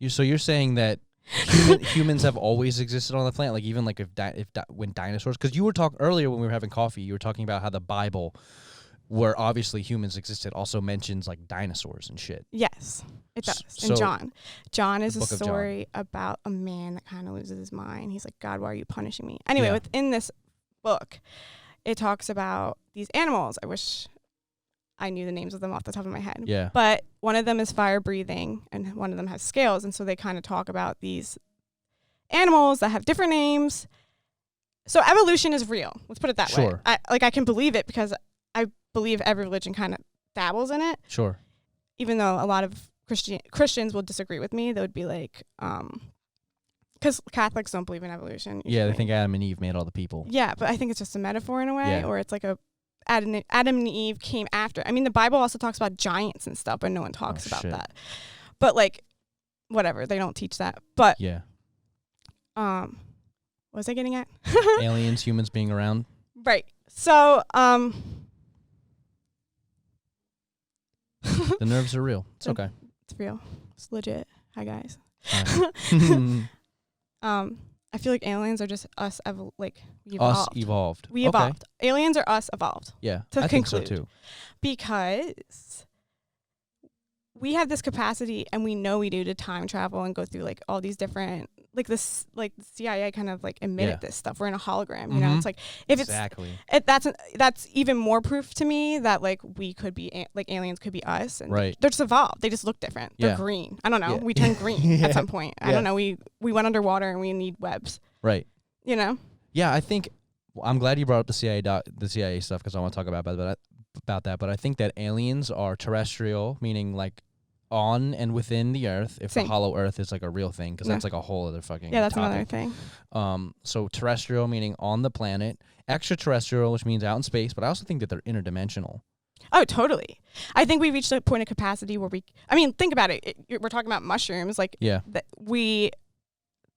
So you're saying that humans have always existed on the planet, like even like when dinosaurs? Because you were talking earlier when we were having coffee, you were talking about how the Bible, where obviously humans existed, also mentions like dinosaurs and shit. Yes, it does. And John is a story about a man that kind of loses his mind. He's like, God, why are you punishing me? Anyway, within this book, it talks about these animals. I wish I knew the names of them off the top of my head. Yeah. But one of them is fire breathing and one of them has scales. And so they kind of talk about these animals that have different names. So evolution is real. Let's put it that way. I can believe it because I believe every religion kind of dabbles in it. Sure. Even though a lot of Christians will disagree with me. They would be like, because Catholics don't believe in evolution. Usually. Yeah, they think Adam and Eve made all the people. Yeah, but I think it's just a metaphor in a way, or it's like Adam and Eve came after. I mean, the Bible also talks about giants and stuff, but no one talks about that. But like, whatever, they don't teach that. But yeah. What was I getting at? Aliens, humans being around. Right. So, the nerves are real. It's okay. It's real. It's legit. Hi guys. I feel like aliens are just us, we evolved. We evolved. Aliens are us evolved. Yeah, I think so too. Because we have this capacity, and we know we do, to time travel and go through like all these different, like this, like the CIA kind of like admitted this stuff. We're in a hologram, you know. It's like that's even more proof to me that like we could be like aliens could be us, and they're just evolved. They just look different. They're green. I don't know. We turned green at some point. I don't know. We went underwater and we need webs. Right. You know. Yeah, I think I'm glad you brought up the CIA stuff because I want to talk about that. But I think that aliens are terrestrial, meaning like on and within the earth. If the hollow earth is like a real thing, because that's like a whole other fucking that's topic. Another thing. So terrestrial meaning on the planet, extraterrestrial, which means out in space. But I also think that they're interdimensional. Oh, totally. I think we reached a point of capacity where think about it. We're talking about mushrooms. Like, we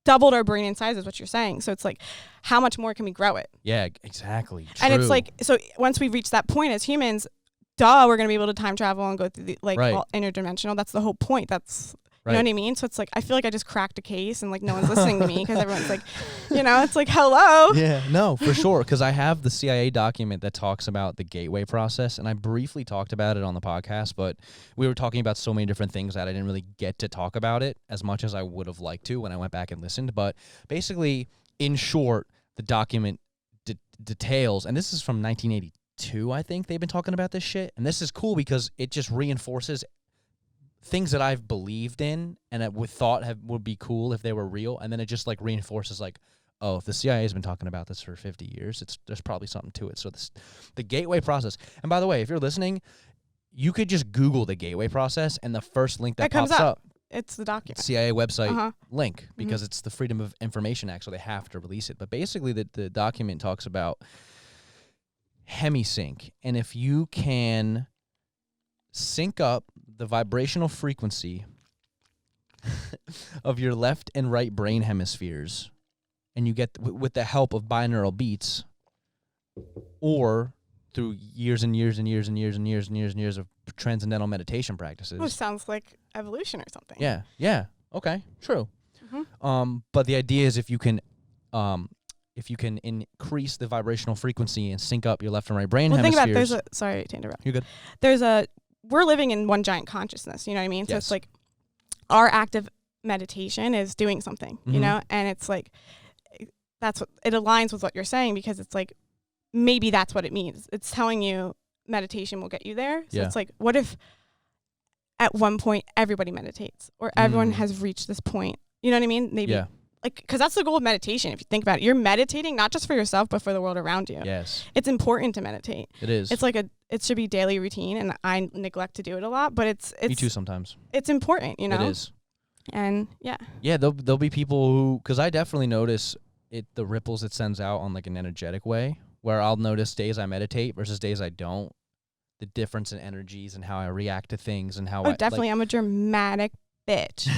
doubled our brain in size is what you're saying. So it's like, how much more can we grow it? Yeah, exactly. True. And it's like, so once we reach that point as humans, we're going to be able to time travel and go through the all interdimensional. That's the whole point. That's, you know what I mean? So it's like, I feel like I just cracked a case and like no one's listening to me because everyone's like, it's like, hello. Yeah, no, for sure. Because I have the CIA document that talks about the gateway process, and I briefly talked about it on the podcast, but we were talking about so many different things that I didn't really get to talk about it as much as I would have liked to when I went back and listened. But basically, in short, the document details, and this is from 1982, I think they've been talking about this shit. And this is cool because it just reinforces things that I've believed in and that would be cool if they were real. And then it just like reinforces like, oh, if the CIA has been talking about this for 50 years, there's probably something to it. So the gateway process. And by the way, if you're listening, you could just Google the gateway process, and the first link that pops up, it's the document. CIA website link, because it's the Freedom of Information Act, so they have to release it. But basically, the document talks about hemisync, and if you can sync up the vibrational frequency of your left and right brain hemispheres, and you get with the help of binaural beats, or through years and years and years and years and years and years and years of transcendental meditation practices. Which sounds like evolution or something. Yeah. Okay, true. But the idea is if you can increase the vibrational frequency and sync up your left and right brain hemispheres. Think about sorry to interrupt. You're good. We're living in one giant consciousness, you know what I mean? So it's like our active meditation is doing something, you know? And it's like, that's what it aligns with what you're saying, because it's like, maybe that's what it means. It's telling you meditation will get you there. So it's like, what if at one point everybody meditates, or everyone has reached this point? You know what I mean? Maybe like, because that's the goal of meditation. If you think about it, you're meditating not just for yourself, but for the world around you. Yes. It's important to meditate. It is. It's like it should be daily routine, and I neglect to do it a lot, but it's me too sometimes. It's important, you know? It is. And yeah, there'll be people who, because I definitely notice the ripples it sends out on like an energetic way, where I'll notice days I meditate versus days I don't, the difference in energies and how I react to things and how definitely. I'm a dramatic bitch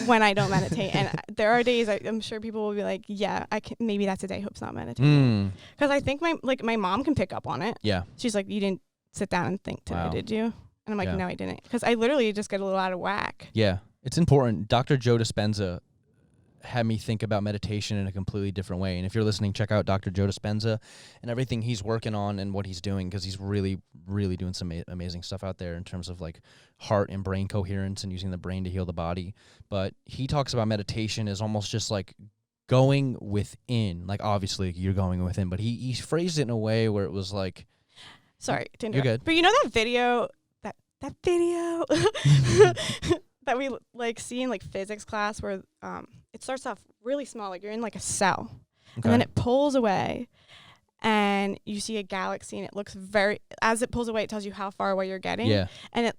when I don't meditate. And there are days I'm sure people will be like, yeah, maybe that's a day Hope's not meditating. Because I think my mom can pick up on it. Yeah. She's like, you didn't sit down and think today, did you? And I'm like, no, I didn't. Because I literally just get a little out of whack. Yeah. It's important. Dr. Joe Dispenza had me think about meditation in a completely different way. And if you're listening, check out Dr. Joe Dispenza and everything he's working on and what he's doing, because he's really, really doing some amazing stuff out there in terms of like heart and brain coherence and using the brain to heal the body. But he talks about meditation as almost just like going within. Like, obviously you're going within, but he phrased it in a way where it was like, sorry to interrupt. You're good. But you know that video, that video that we like see in like physics class where it starts off really small, like you're in like a cell, and then it pulls away and you see a galaxy, and it looks as it pulls away, it tells you how far away you're getting. Yeah. And it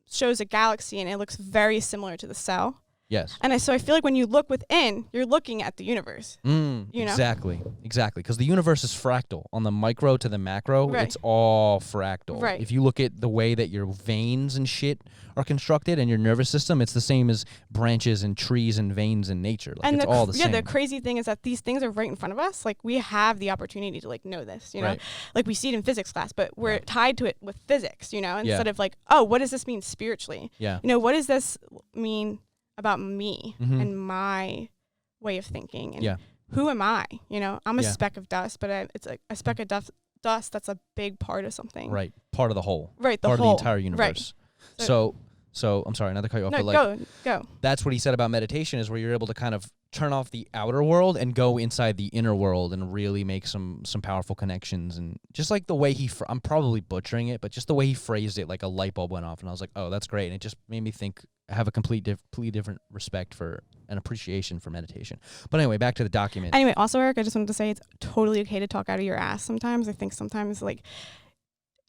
shows a galaxy, and it looks very similar to the cell. Yes. And so I feel like when you look within, you're looking at the universe. You know? Exactly. Because the universe is fractal. On the micro to the macro, it's all fractal. Right. If you look at the way that your veins and shit are constructed and your nervous system, it's the same as branches and trees and veins in nature. Like, and it's all the same. Yeah, the crazy thing is that these things are right in front of us. Like, we have the opportunity to like know this, you know? Like, we see it in physics class, but we're tied to it with physics, you know? Instead of like, oh, what does this mean spiritually? Yeah. You know, what does this mean about me and my way of thinking, and who am I? You know, I'm a speck of dust, but it's like a speck of dust that's a big part of something. Right. Part of the whole. Right. Part of the entire universe. Right. So I'm sorry, not to cut you off, but like, go. That's what he said about meditation, is where you're able to kind of turn off the outer world and go inside the inner world and really make some powerful connections. And just like the way I'm probably butchering it, but just the way he phrased it, like a light bulb went off, and I was like, oh, that's great. And it just made me think, have a completely different respect for and appreciation for meditation. But anyway, back to the document. Anyway, also, Eric, I just wanted to say it's totally okay to talk out of your ass sometimes. I think sometimes like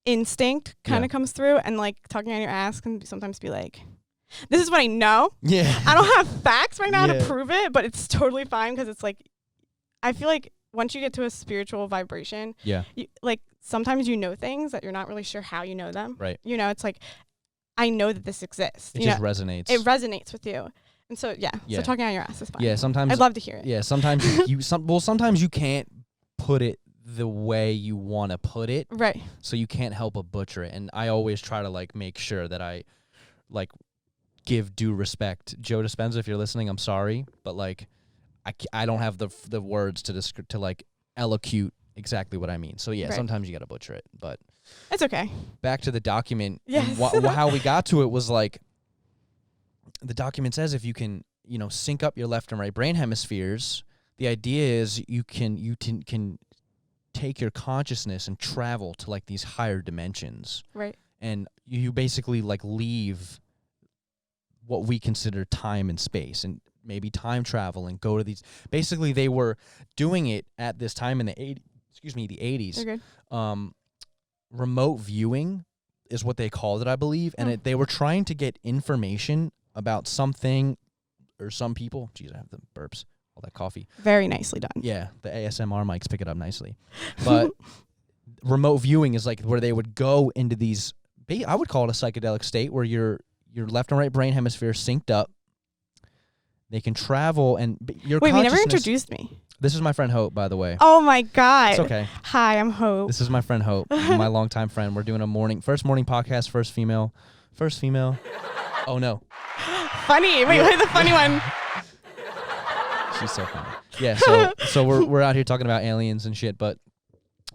instinct kind of comes through, and like talking out of your ass can sometimes be like, this is what I know. Yeah. I don't have facts right now to prove it, but it's totally fine, because it's like, I feel like once you get to a spiritual vibration, like sometimes you know things that you're not really sure how you know them. Right. You know, it's like, I know that this exists. It just resonates. It resonates with you. And so, so talking out your ass is fine. Yeah, sometimes. I'd love to hear it. Yeah, sometimes sometimes you can't put it the way you want to put it. Right. So you can't help but butcher it. And I always try to like make sure that I like give due respect. Joe Dispenza, if you're listening, I'm sorry, but like I don't have the words to like elocute exactly what I mean. So sometimes you got to butcher it, but it's okay. Back to the document. Yes. How we got to it was like, the document says if you can, you know, sync up your left and right brain hemispheres, the idea is you can take your consciousness and travel to like these higher dimensions. Right. And you basically like leave what we consider time and space, and maybe time travel, and go to these. Basically, they were doing it at this time in the 80s. Okay. Remote viewing is what they called it, I believe, and they were trying to get information about something or some people. Jeez, I have the burps. All that coffee. Very nicely done. Yeah, the ASMR mics pick it up nicely. But remote viewing is like where they would go into these, I would call it a psychedelic state, where your left and right brain hemisphere synced up. They can travel, and your Wait, we never introduced me. This is my friend Hope, by the way. Oh my God. It's okay. Hi, I'm Hope. This is my friend Hope, my longtime friend. We're doing a first morning podcast, first female. Oh no. Funny. Wait, the funny one. She's so funny. Yeah, so we're out here talking about aliens and shit, but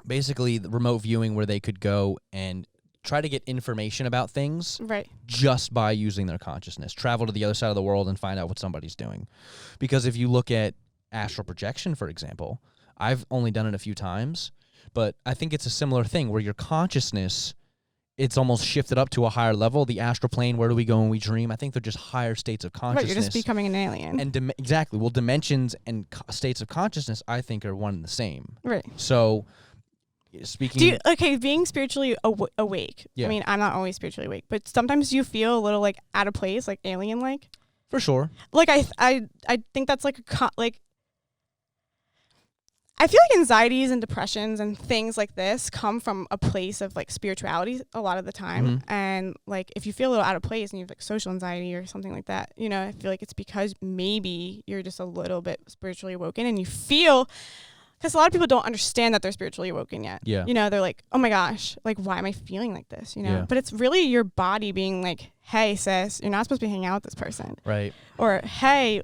basically the remote viewing, where they could go and try to get information about things just by using their consciousness, travel to the other side of the world and find out what somebody's doing. Because if you look at astral projection, for example, I've only done it a few times, but I think it's a similar thing where your consciousness, it's almost shifted up to a higher level. The astral plane, where do we go when we dream? I think they're just higher states of consciousness. Right, you're just becoming an alien. And exactly. Well, dimensions and states of consciousness, I think, are one and the same. Right. So, speaking... being spiritually awake. Yeah. I mean, I'm not always spiritually awake, but sometimes you feel a little, like, out of place, like alien-like. For sure. Like, I think that's, like, I feel like anxieties and depressions and things like this come from a place of like spirituality a lot of the time. Mm-hmm. And like, if you feel a little out of place and you have like social anxiety or something like that, you know, I feel like it's because maybe you're just a little bit spiritually awoken and you feel Because a lot of people don't understand that they're spiritually awoken yet. Yeah. You know, they're like, oh my gosh, like, why am I feeling like this? You know, Yeah. but it's really your body being like, hey, sis, you're not supposed to be hanging out with this person. Right. Or, hey,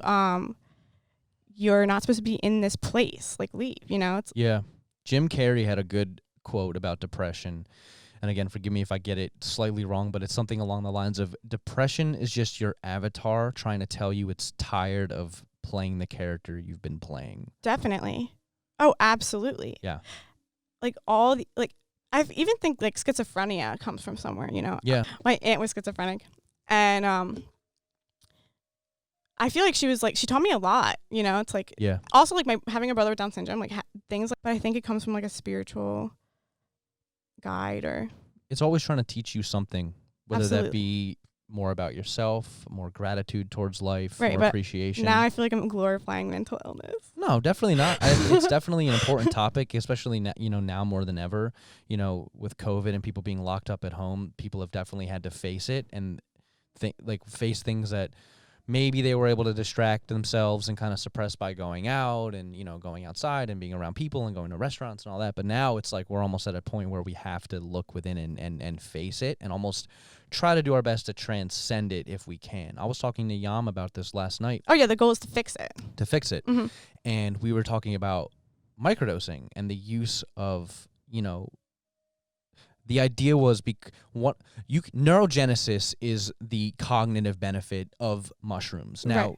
you're not supposed to be in this place. Like, leave, you know? Yeah. Jim Carrey had a good quote about depression. And again, forgive me if I get it slightly wrong, but it's something along the lines of depression is just your avatar trying to tell you it's tired of playing the character you've been playing. Definitely. Oh, absolutely. Yeah. Like I even think like schizophrenia comes from somewhere, you know? Yeah. My aunt was schizophrenic, and I feel like she taught me a lot, you know? It's like, yeah. Also like having a brother with Down syndrome, like things like, but I think it comes from like a spiritual guide or. It's always trying to teach you something, whether Absolutely. that be more about yourself, more gratitude towards life, Right, more but appreciation. Now I feel like I'm glorifying mental illness. No, definitely not. It's definitely an important topic, especially now more than ever. You know, with COVID and people being locked up at home, people have definitely had to face it and face things that maybe they were able to distract themselves and kind of suppress by going out and, you know, going outside and being around people and going to restaurants and all that. But now it's like we're almost at a point where we have to look within and face it and almost try to do our best to transcend it if we can. I was talking to Yam about this last night. Oh, yeah, the goal is to fix it. Mm-hmm. And we were talking about microdosing and the use of, you know, the idea was neurogenesis is the cognitive benefit of mushrooms. Now,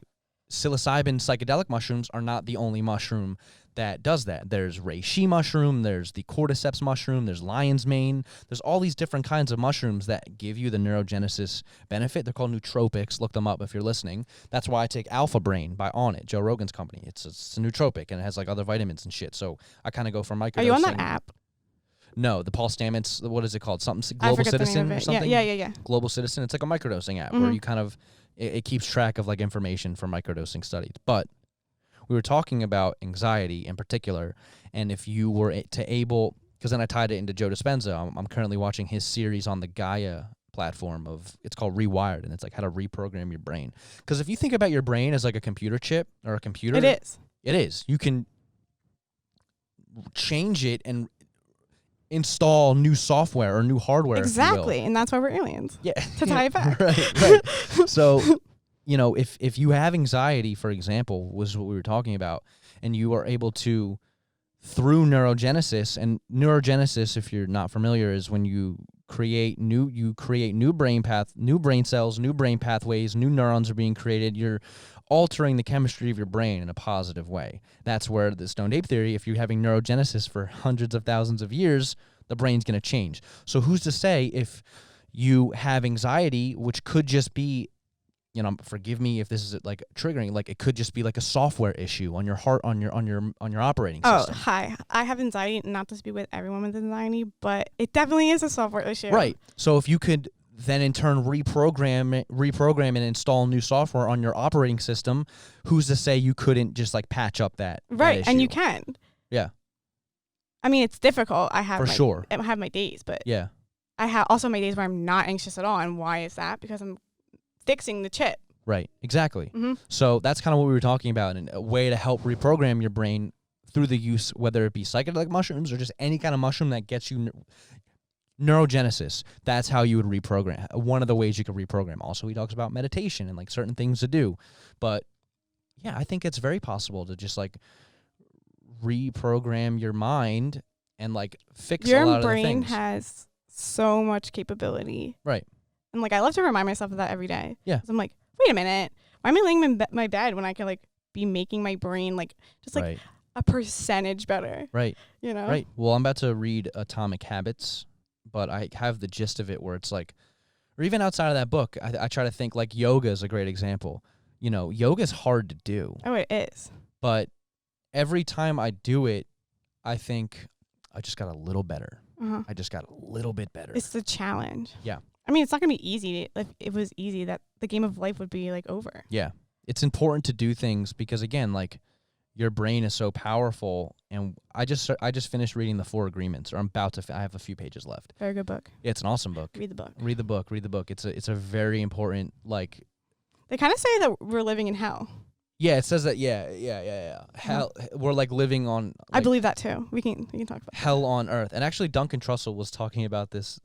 psilocybin psychedelic mushrooms are not the only mushroom that does that. There's reishi mushroom, there's the cordyceps mushroom, there's lion's mane. There's all these different kinds of mushrooms that give you the neurogenesis benefit. They're called nootropics. Look them up if you're listening. That's why I take Alpha Brain by Onnit, Joe Rogan's company. It's a nootropic, and it has like other vitamins and shit. So I kind of go for microdosing. Are you on that app? No, the Paul Stamets, what is it called? Something Global Citizen or something? Yeah. Global Citizen. It's like a microdosing app where you kind of, it keeps track of like information for microdosing studies. But we were talking about anxiety in particular, and if you were because then I tied it into Joe Dispenza. I'm currently watching his series on the Gaia platform it's called Rewired, and it's like how to reprogram your brain. Because if you think about your brain as like a computer chip or a computer. It is. It is. You can change it and install new software or new hardware. Exactly, and that's why we're aliens. Yeah. To tie it back. Right. So, you know, if you have anxiety, for example, was what we were talking about, and you are able to, through neurogenesis, and neurogenesis, if you're not familiar, is when you create new brain cells, new brain pathways, new neurons are being created. You're altering the chemistry of your brain in a positive way. That's where the stoned ape theory, if you're having neurogenesis for hundreds of thousands of years, the brain's going to change. So who's to say if you have anxiety, which could just be, you know, forgive me if this is like triggering, like it could just be like a software issue on your heart, on your operating system. Oh, hi. I have anxiety, not to be with everyone with anxiety, but it definitely is a software issue. Right. So if you could then in turn reprogram and install new software on your operating system, who's to say you couldn't just like patch up that right that issue? And you can. Yeah. I mean, it's difficult. I have my days, but yeah, I have also my days where I'm not anxious at all. And why is that? Because I'm fixing the chip. Right. Exactly. Mm-hmm. So that's kind of what we were talking about, and a way to help reprogram your brain through the use, whether it be psychedelic mushrooms or just any kind of mushroom that gets you neurogenesis. That's how you would reprogram. One of the ways you could reprogram. Also, he talks about meditation and like certain things to do. But yeah, I think it's very possible to just like reprogram your mind and like fix a lot of the things. Your brain has so much capability. Right. And like I love to remind myself of that every day. Yeah. 'Cause I'm like, wait a minute. Why am I laying in my bed when I can like be making my brain like just like a percentage better? Right. You know? Right. Well, I'm about to read Atomic Habits, but I have the gist of it where it's like, or even outside of that book, I try to think like yoga is a great example. You know, yoga is hard to do. Oh, it is. But every time I do it, I think I just got a little better. Uh-huh. I just got a little bit better. It's the challenge. Yeah. I mean, it's not going to be easy. If it was easy, that the game of life would be like over. Yeah. It's important to do things because, again, like your brain is so powerful. And I just finished reading The Four Agreements, or I'm about to. I have a few pages left. Very good book. Yeah, it's an awesome book. Read the book. Read the book. Read the book. It's a very important, like. They kind of say that we're living in hell. Yeah, it says that. Yeah. Hell, we're like living on. Like, I believe that too. We can talk about hell on earth. And actually, Duncan Trussell was talking about this.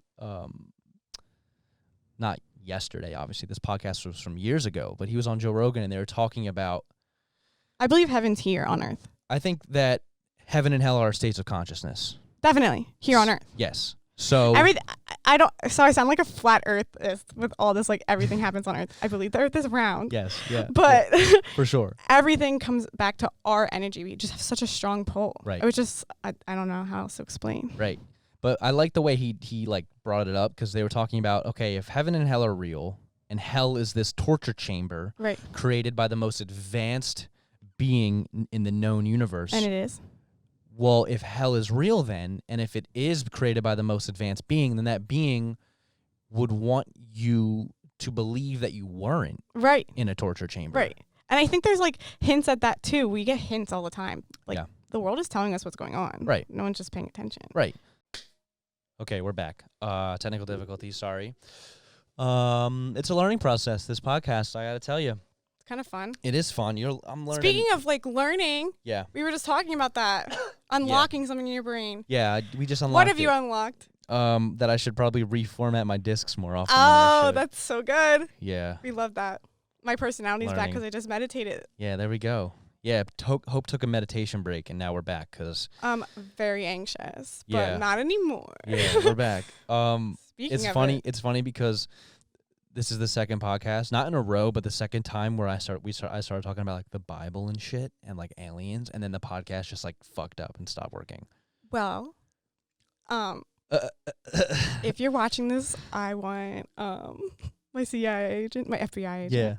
Not yesterday, obviously. This podcast was from years ago, but he was on Joe Rogan, and they were talking about. I believe heaven's here on earth. I think that heaven and hell are states of consciousness. Definitely here on earth. Yes. So I don't. So I sound like a flat earthist with all this. Like everything happens on Earth. I believe the Earth is round. Yes. Yeah. But for sure, everything comes back to our energy. We just have such a strong pull. Right. It was just I don't know how else to explain. Right. But I like the way he like brought it up because they were talking about, okay, if heaven and hell are real, and hell is this torture chamber created by the most advanced being in the known universe, and it is. Well, if hell is real then, and if it is created by the most advanced being, then that being would want you to believe that you weren't in a torture chamber. Right. And I think there's like hints at that too. We get hints all the time. Like the world is telling us what's going on. Right. No one's just paying attention. Right. Okay, we're back. Technical difficulties, sorry. It's a learning process, this podcast, I gotta tell you. Kind of fun. It is fun. I'm learning. Speaking of like learning, we were just talking about that. Unlocking something in your brain. Yeah, we just unlocked What have you unlocked? That I should probably reformat my discs more often. Oh, that's so good. Yeah. We love that. My personality's back because I just meditated. Yeah, there we go. Yeah, Hope took a meditation break, and now we're back because very anxious, but not anymore. Yeah, we're back. It's funny because this is the second podcast, not in a row, but the second time where I started talking about like the Bible and shit and like aliens, and then the podcast just like fucked up and stopped working. Well, if you're watching this, I want my CIA agent, my FBI agent. Yeah.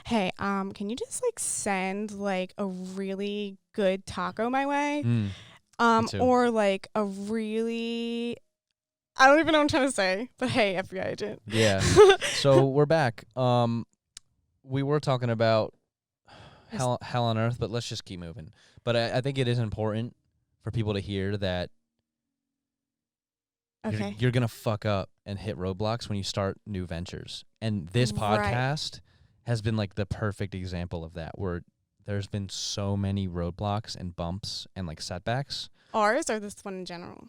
Hey, can you just like send like a really good taco my way? Or like a really, I don't even know what I'm trying to say, but hey, FBI agent. Yeah. So we're back. We were talking about hell on earth, but let's just keep moving. But I think it is important for people to hear that you're going to fuck up and hit roadblocks when you start new ventures. And this podcast has been like the perfect example of that, where there's been so many roadblocks and bumps and like setbacks. Ours or this one in general?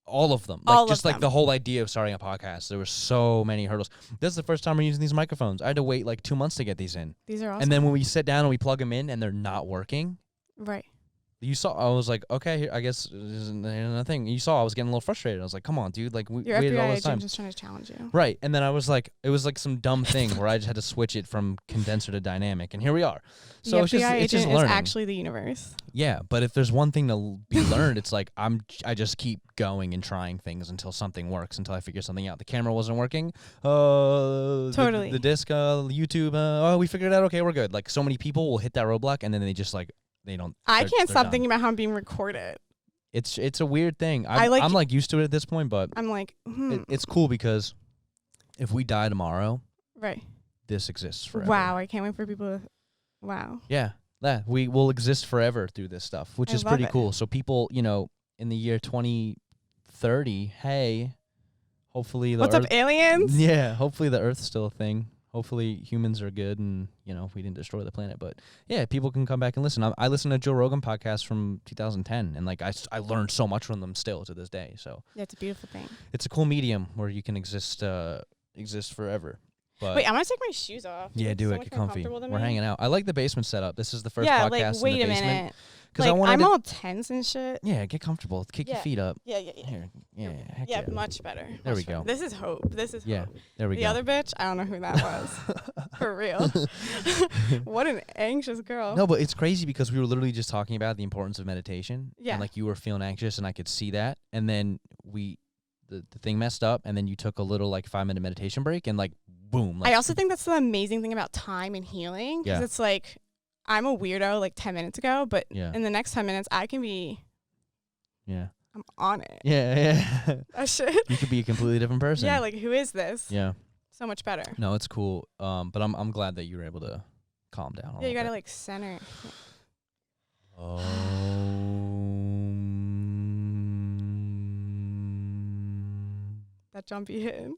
All of them. Like just like the whole idea of starting a podcast. There were so many hurdles. This is the first time we're using these microphones. I had to wait like 2 months to get these in. These are awesome. And then when we sit down and we plug them in and they're not working. Right. You saw, I was like, okay, here, I guess there's another thing. You saw I was getting a little frustrated. I was like, come on, dude. Like, we waited all this time. Just trying to challenge you. Right. And then I was like, it was like some dumb thing where I just had to switch it from condenser to dynamic. And here we are. So the it's just FBI agent learning. Is actually the universe. Yeah. But if there's one thing to be learned, it's like I just keep going and trying things until something works, until I figure something out. The camera wasn't working. Totally. The disc, YouTube, we figured it out. Okay, we're good. Like, so many people will hit that roadblock and then they just like, they don't. I can't stop thinking about how I'm being recorded. It's a weird thing. I'm like used to it at this point, but I'm like, it's cool because if we die tomorrow, right, this exists forever. Wow, I can't wait for people to. Wow. Yeah, we will exist forever through this stuff, which is pretty cool. So people, in the year 2030, hey, hopefully the What's up, aliens? Yeah, hopefully the Earth's still a thing. Hopefully humans are good and, we didn't destroy the planet. But, yeah, people can come back and listen. I listened to Joe Rogan podcast from 2010, and, like, I learned so much from them still to this day. So yeah, it's a beautiful thing. It's a cool medium where you can exist forever. But wait, I'm going to take my shoes off. Yeah, do it. Get comfy. We're hanging out. I like the basement setup. This is the first podcast in the basement. Yeah, wait a minute. Like, I'm all tense and shit. Yeah, get comfortable. Kick your feet up. Yeah. Here. Yeah, much better. There we go. This is hope. Yeah, there we go. The other bitch, I don't know who that was. For real. What an anxious girl. No, but it's crazy because we were literally just talking about the importance of meditation. Yeah. And, like, you were feeling anxious, and I could see that. And then the thing messed up, and then you took a little, like, 5-minute meditation break, and, like, boom. Like, I also think that's the amazing thing about time and healing. Because it's like, I'm a weirdo like 10 minutes ago, but in the next 10 minutes, I can be. Yeah. I'm on it. Yeah. That shit. You could be a completely different person. Yeah, like, who is this? Yeah. So much better. No, it's cool. But I'm glad that you were able to calm down. Yeah, you gotta like center. That jumpy hit.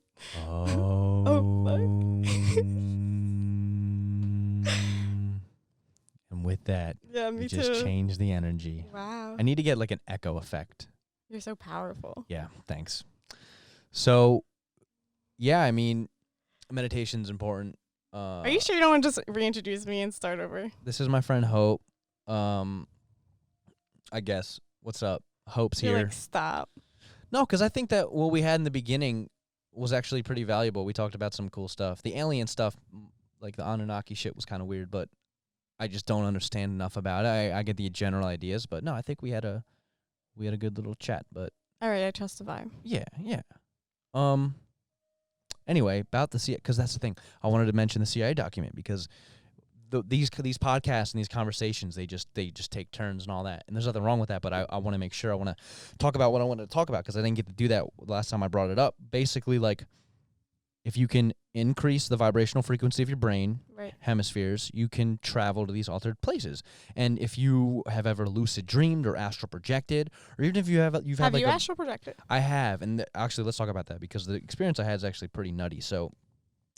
And And with that, Yeah, me you too. just change the energy. Wow. I need to get like an echo effect. You're so powerful. Yeah, thanks. So, yeah, I mean, meditation's important. Are you sure you don't want to just reintroduce me and start over? This is my friend Hope. I guess. What's up? Hope's You're here. like, stop. No, because I think that what we had in the beginning was actually pretty valuable. We talked about some cool stuff. The alien stuff, like the Anunnaki shit, was kind of weird, but I just don't understand enough about it. I get the general ideas, but no, I think we had a good little chat. But all right, I trust the vibe. yeah. Anyway, about the CIA, because that's the thing. I wanted to mention the CIA document because these podcasts and these conversations, they just take turns and all that. And there's nothing wrong with that, but I want to make sure I want to talk about what I wanted to talk about because I didn't get to do that last time I brought it up. Basically, like, if you can increase the vibrational frequency of your brain hemispheres, you can travel to these altered places. And if you have ever lucid dreamed or astral projected, or even if you've had like astral projected? I have, and actually, let's talk about that because the experience I had is actually pretty nutty. So,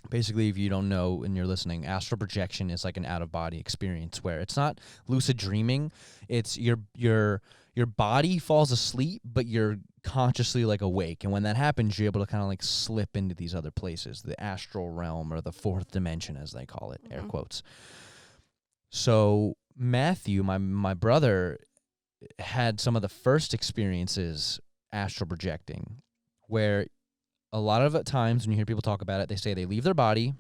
basically, if you don't know and you're listening, astral projection is like an out-of-body experience where it's not lucid dreaming. It's your body falls asleep, but you're consciously like awake. And when that happens, you're able to kind of like slip into these other places, the astral realm or the fourth dimension, as they call it, air quotes. So Matthew, my brother, had some of the first experiences astral projecting, where a lot of times when you hear people talk about it, they say they leave their body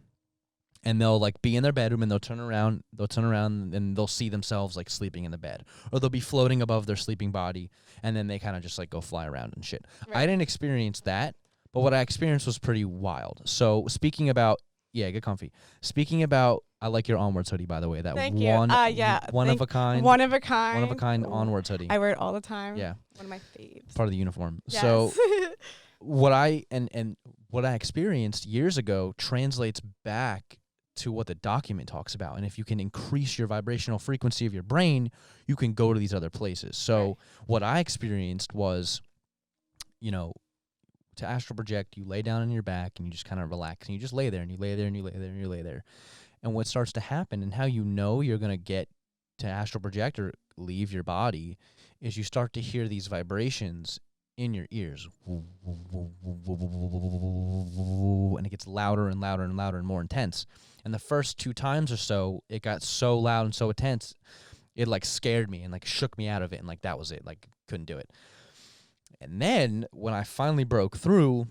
and they'll like be in their bedroom and they'll turn around and they'll see themselves like sleeping in the bed, or they'll be floating above their sleeping body and then they kind of just like go fly around and shit. Right. I didn't experience that, but what I experienced was pretty wild. So speaking about, get comfy. Speaking about, I like your Onwards hoodie, by the way. That Thank one, one of a kind Onwards hoodie. I wear it all the time. Yeah, one of my faves. Part of the uniform. Yes. So what I experienced years ago translates back to what the document talks about. And if you can increase your vibrational frequency of your brain, you can go to these other places. So what I experienced was, to astral project, you lay down on your back and you just kind of relax and you just lay there and you lay there and you lay there and you lay there. And what starts to happen and how you know you're going to get to astral project or leave your body is you start to hear these vibrations in your ears. And it gets louder and louder and louder and more intense. And the first 2 times or so, it got so loud and so intense, it like scared me and like shook me out of it. And like that was it. Like couldn't do it. And then when I finally broke through.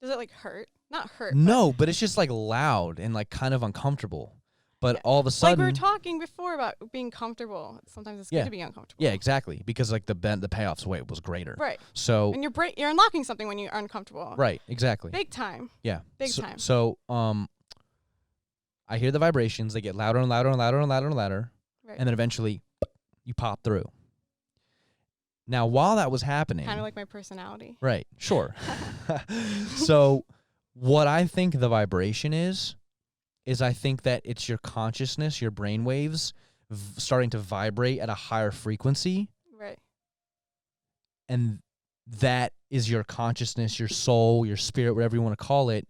Does it like hurt? Not hurt. No, but it's just like loud and like kind of uncomfortable. But all of a sudden, like we were talking before about being comfortable. Sometimes it's good to be uncomfortable. Yeah, exactly. Because like the payoffs was greater. Right. So and you're unlocking something when you're uncomfortable. Right. Exactly. Big time. Yeah. Big time. So I hear the vibrations. They get louder and louder and louder and louder and louder, and then eventually, you pop through. Now, while that was happening, kind of like my personality. Right. Sure. So, what I think the vibration is I think that it's your consciousness, your brain waves, starting to vibrate at a higher frequency. Right. And that is your consciousness, your soul, your spirit, whatever you want to call it,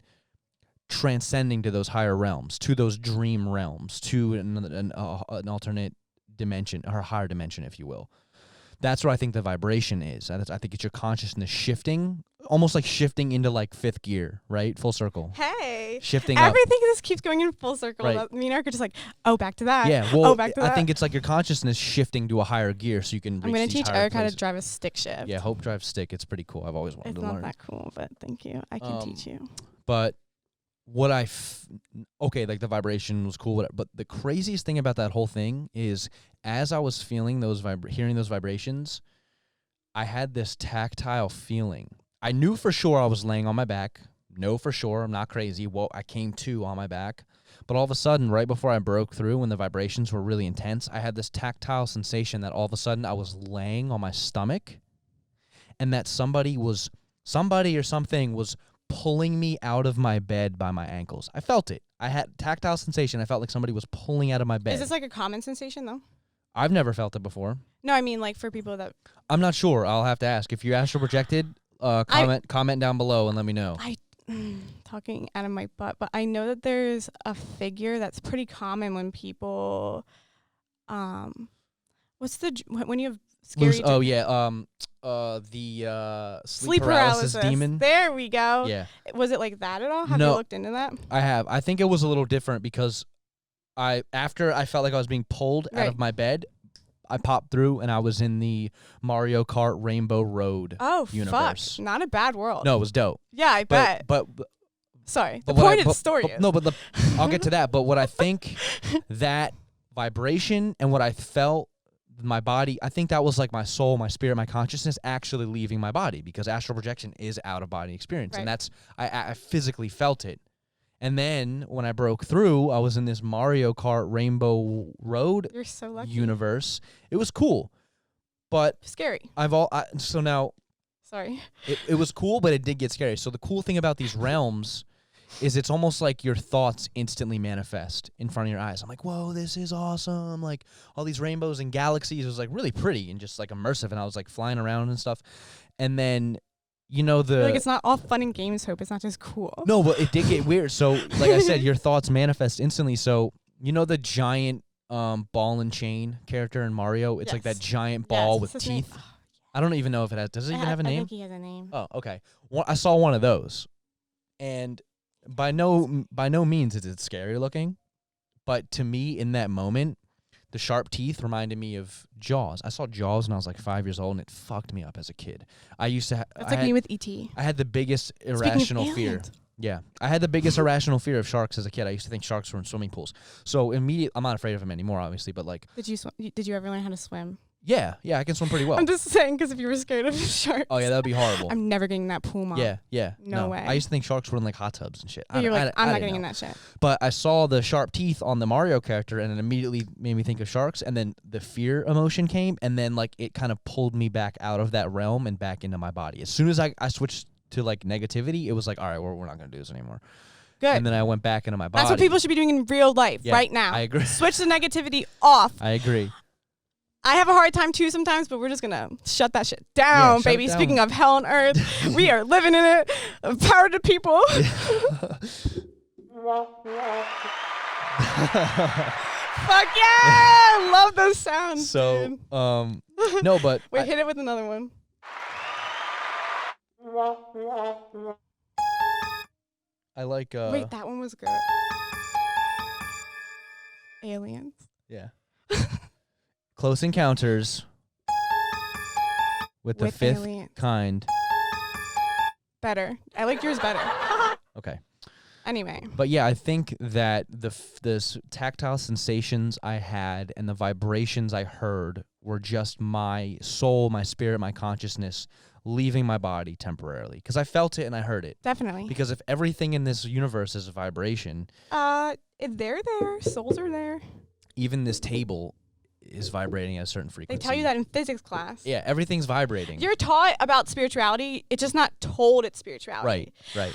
transcending to those higher realms, to those dream realms, to an alternate dimension, or a higher dimension, if you will. That's where I think the vibration is. I think it's your consciousness shifting, almost like shifting into like 5th gear, right? Full circle. Hey. Shifting Everything up. Just keeps going in full circle. Right. Me and Eric are just like, back to that. Yeah, well, back to that. I think it's like your consciousness shifting to a higher gear so you can reach I'm going to teach Eric places. how to drive a stick shift. Yeah, Hope drives stick. It's pretty cool. I've always wanted to learn. It's not that cool, but thank you. I can teach you. But what like the vibration was cool, but the craziest thing about that whole thing is as I was feeling hearing those vibrations, I had this tactile feeling. I knew for sure I was laying on my back. Know for sure I'm not crazy. Well, I came to on my back. But all of a sudden, right before I broke through, when the vibrations were really intense, I had this tactile sensation that all of a sudden I was laying on my stomach and that somebody or something was pulling me out of my bed by my ankles. I felt it. I had tactile sensation. I felt like somebody was pulling out of my bed. Is this like a common sensation, though? I've never felt it before. No, I mean like for people that... I'm not sure. I'll have to ask. If you astral projected, comment down below and let me know. Talking out of my butt, but I know that there's a figure that's pretty common when people what's when you have scary the sleep paralysis demon. There we go. Yeah. Was it like that at all? Have you looked into that? I have. I think it was a little different because after I felt like I was being pulled out of my bed, I popped through and I was in the Mario Kart Rainbow Road universe. Fuck. Not a bad world. No, it was dope. Yeah, I bet. But sorry. The point of the story is. No, but I'll get to that. But what I think that vibration and what I felt my body, I think that was like my soul, my spirit, my consciousness actually leaving my body, because astral projection is out of body experience. Right. And that's, I physically felt it. And then when I broke through, I was in this Mario Kart Rainbow Road You're so lucky. universe. It was cool, but scary. So now, sorry. It was cool, but it did get scary. So the cool thing about these realms is it's almost like your thoughts instantly manifest in front of your eyes. I'm like, whoa, this is awesome. Like all these rainbows and galaxies. It was like really pretty and just like immersive. And I was like flying around and stuff. And then, like it's not all fun and games, Hope. It's not just cool. No, but it did get weird. So like I said, your thoughts manifest instantly. So the giant ball and chain character in Mario? It's like that giant ball with teeth. Oh, yeah. I don't even know if it has. Does it even have a name? I think he has a name. Oh, okay. I saw one of those. And by no means is it scary looking, but to me in that moment, the sharp teeth reminded me of Jaws. I saw Jaws when I was like 5 years old, and it fucked me up as a kid. I used to. That's like me with E.T. I had the biggest irrational fear. Yeah, I had the biggest irrational fear of sharks as a kid. I used to think sharks were in swimming pools. So immediately, I'm not afraid of them anymore, obviously. But like, did you ever learn how to swim? Yeah, I can swim pretty well. I'm just saying, because if you were scared of sharks. Oh, yeah, that would be horrible. I'm never getting in that pool, Mom. Yeah. No way. I used to think sharks were in, like, hot tubs and shit. You're like, I'm not getting in that shit. But I saw the sharp teeth on the Mario character, and it immediately made me think of sharks, and then the fear emotion came, and then, like, it kind of pulled me back out of that realm and back into my body. As soon as I switched to, like, negativity, it was like, all right, we're not going to do this anymore. Good. And then I went back into my body. That's what people should be doing in real life right now. I agree. Switch the negativity off. I agree. I have a hard time too sometimes, but we're just gonna shut that shit down, baby. Speaking of hell on earth, we are living in it. Power to people. Fuck yeah! Love those sounds. So, dude. No, but wait, hit it with another one. I like. Wait, that one was good. Aliens. Yeah. Close Encounters with the fifth aliens. Kind. Better. I like yours better. Okay. Anyway. But yeah, I think that the tactile sensations I had and the vibrations I heard were just my soul, my spirit, my consciousness leaving my body temporarily. Because I felt it and I heard it. Definitely. Because if everything in this universe is a vibration. They're there. Souls are there. Even this table is vibrating at a certain frequency. They tell you that in physics class. Yeah, everything's vibrating. You're taught about spirituality. It's just not told it's spirituality. Right.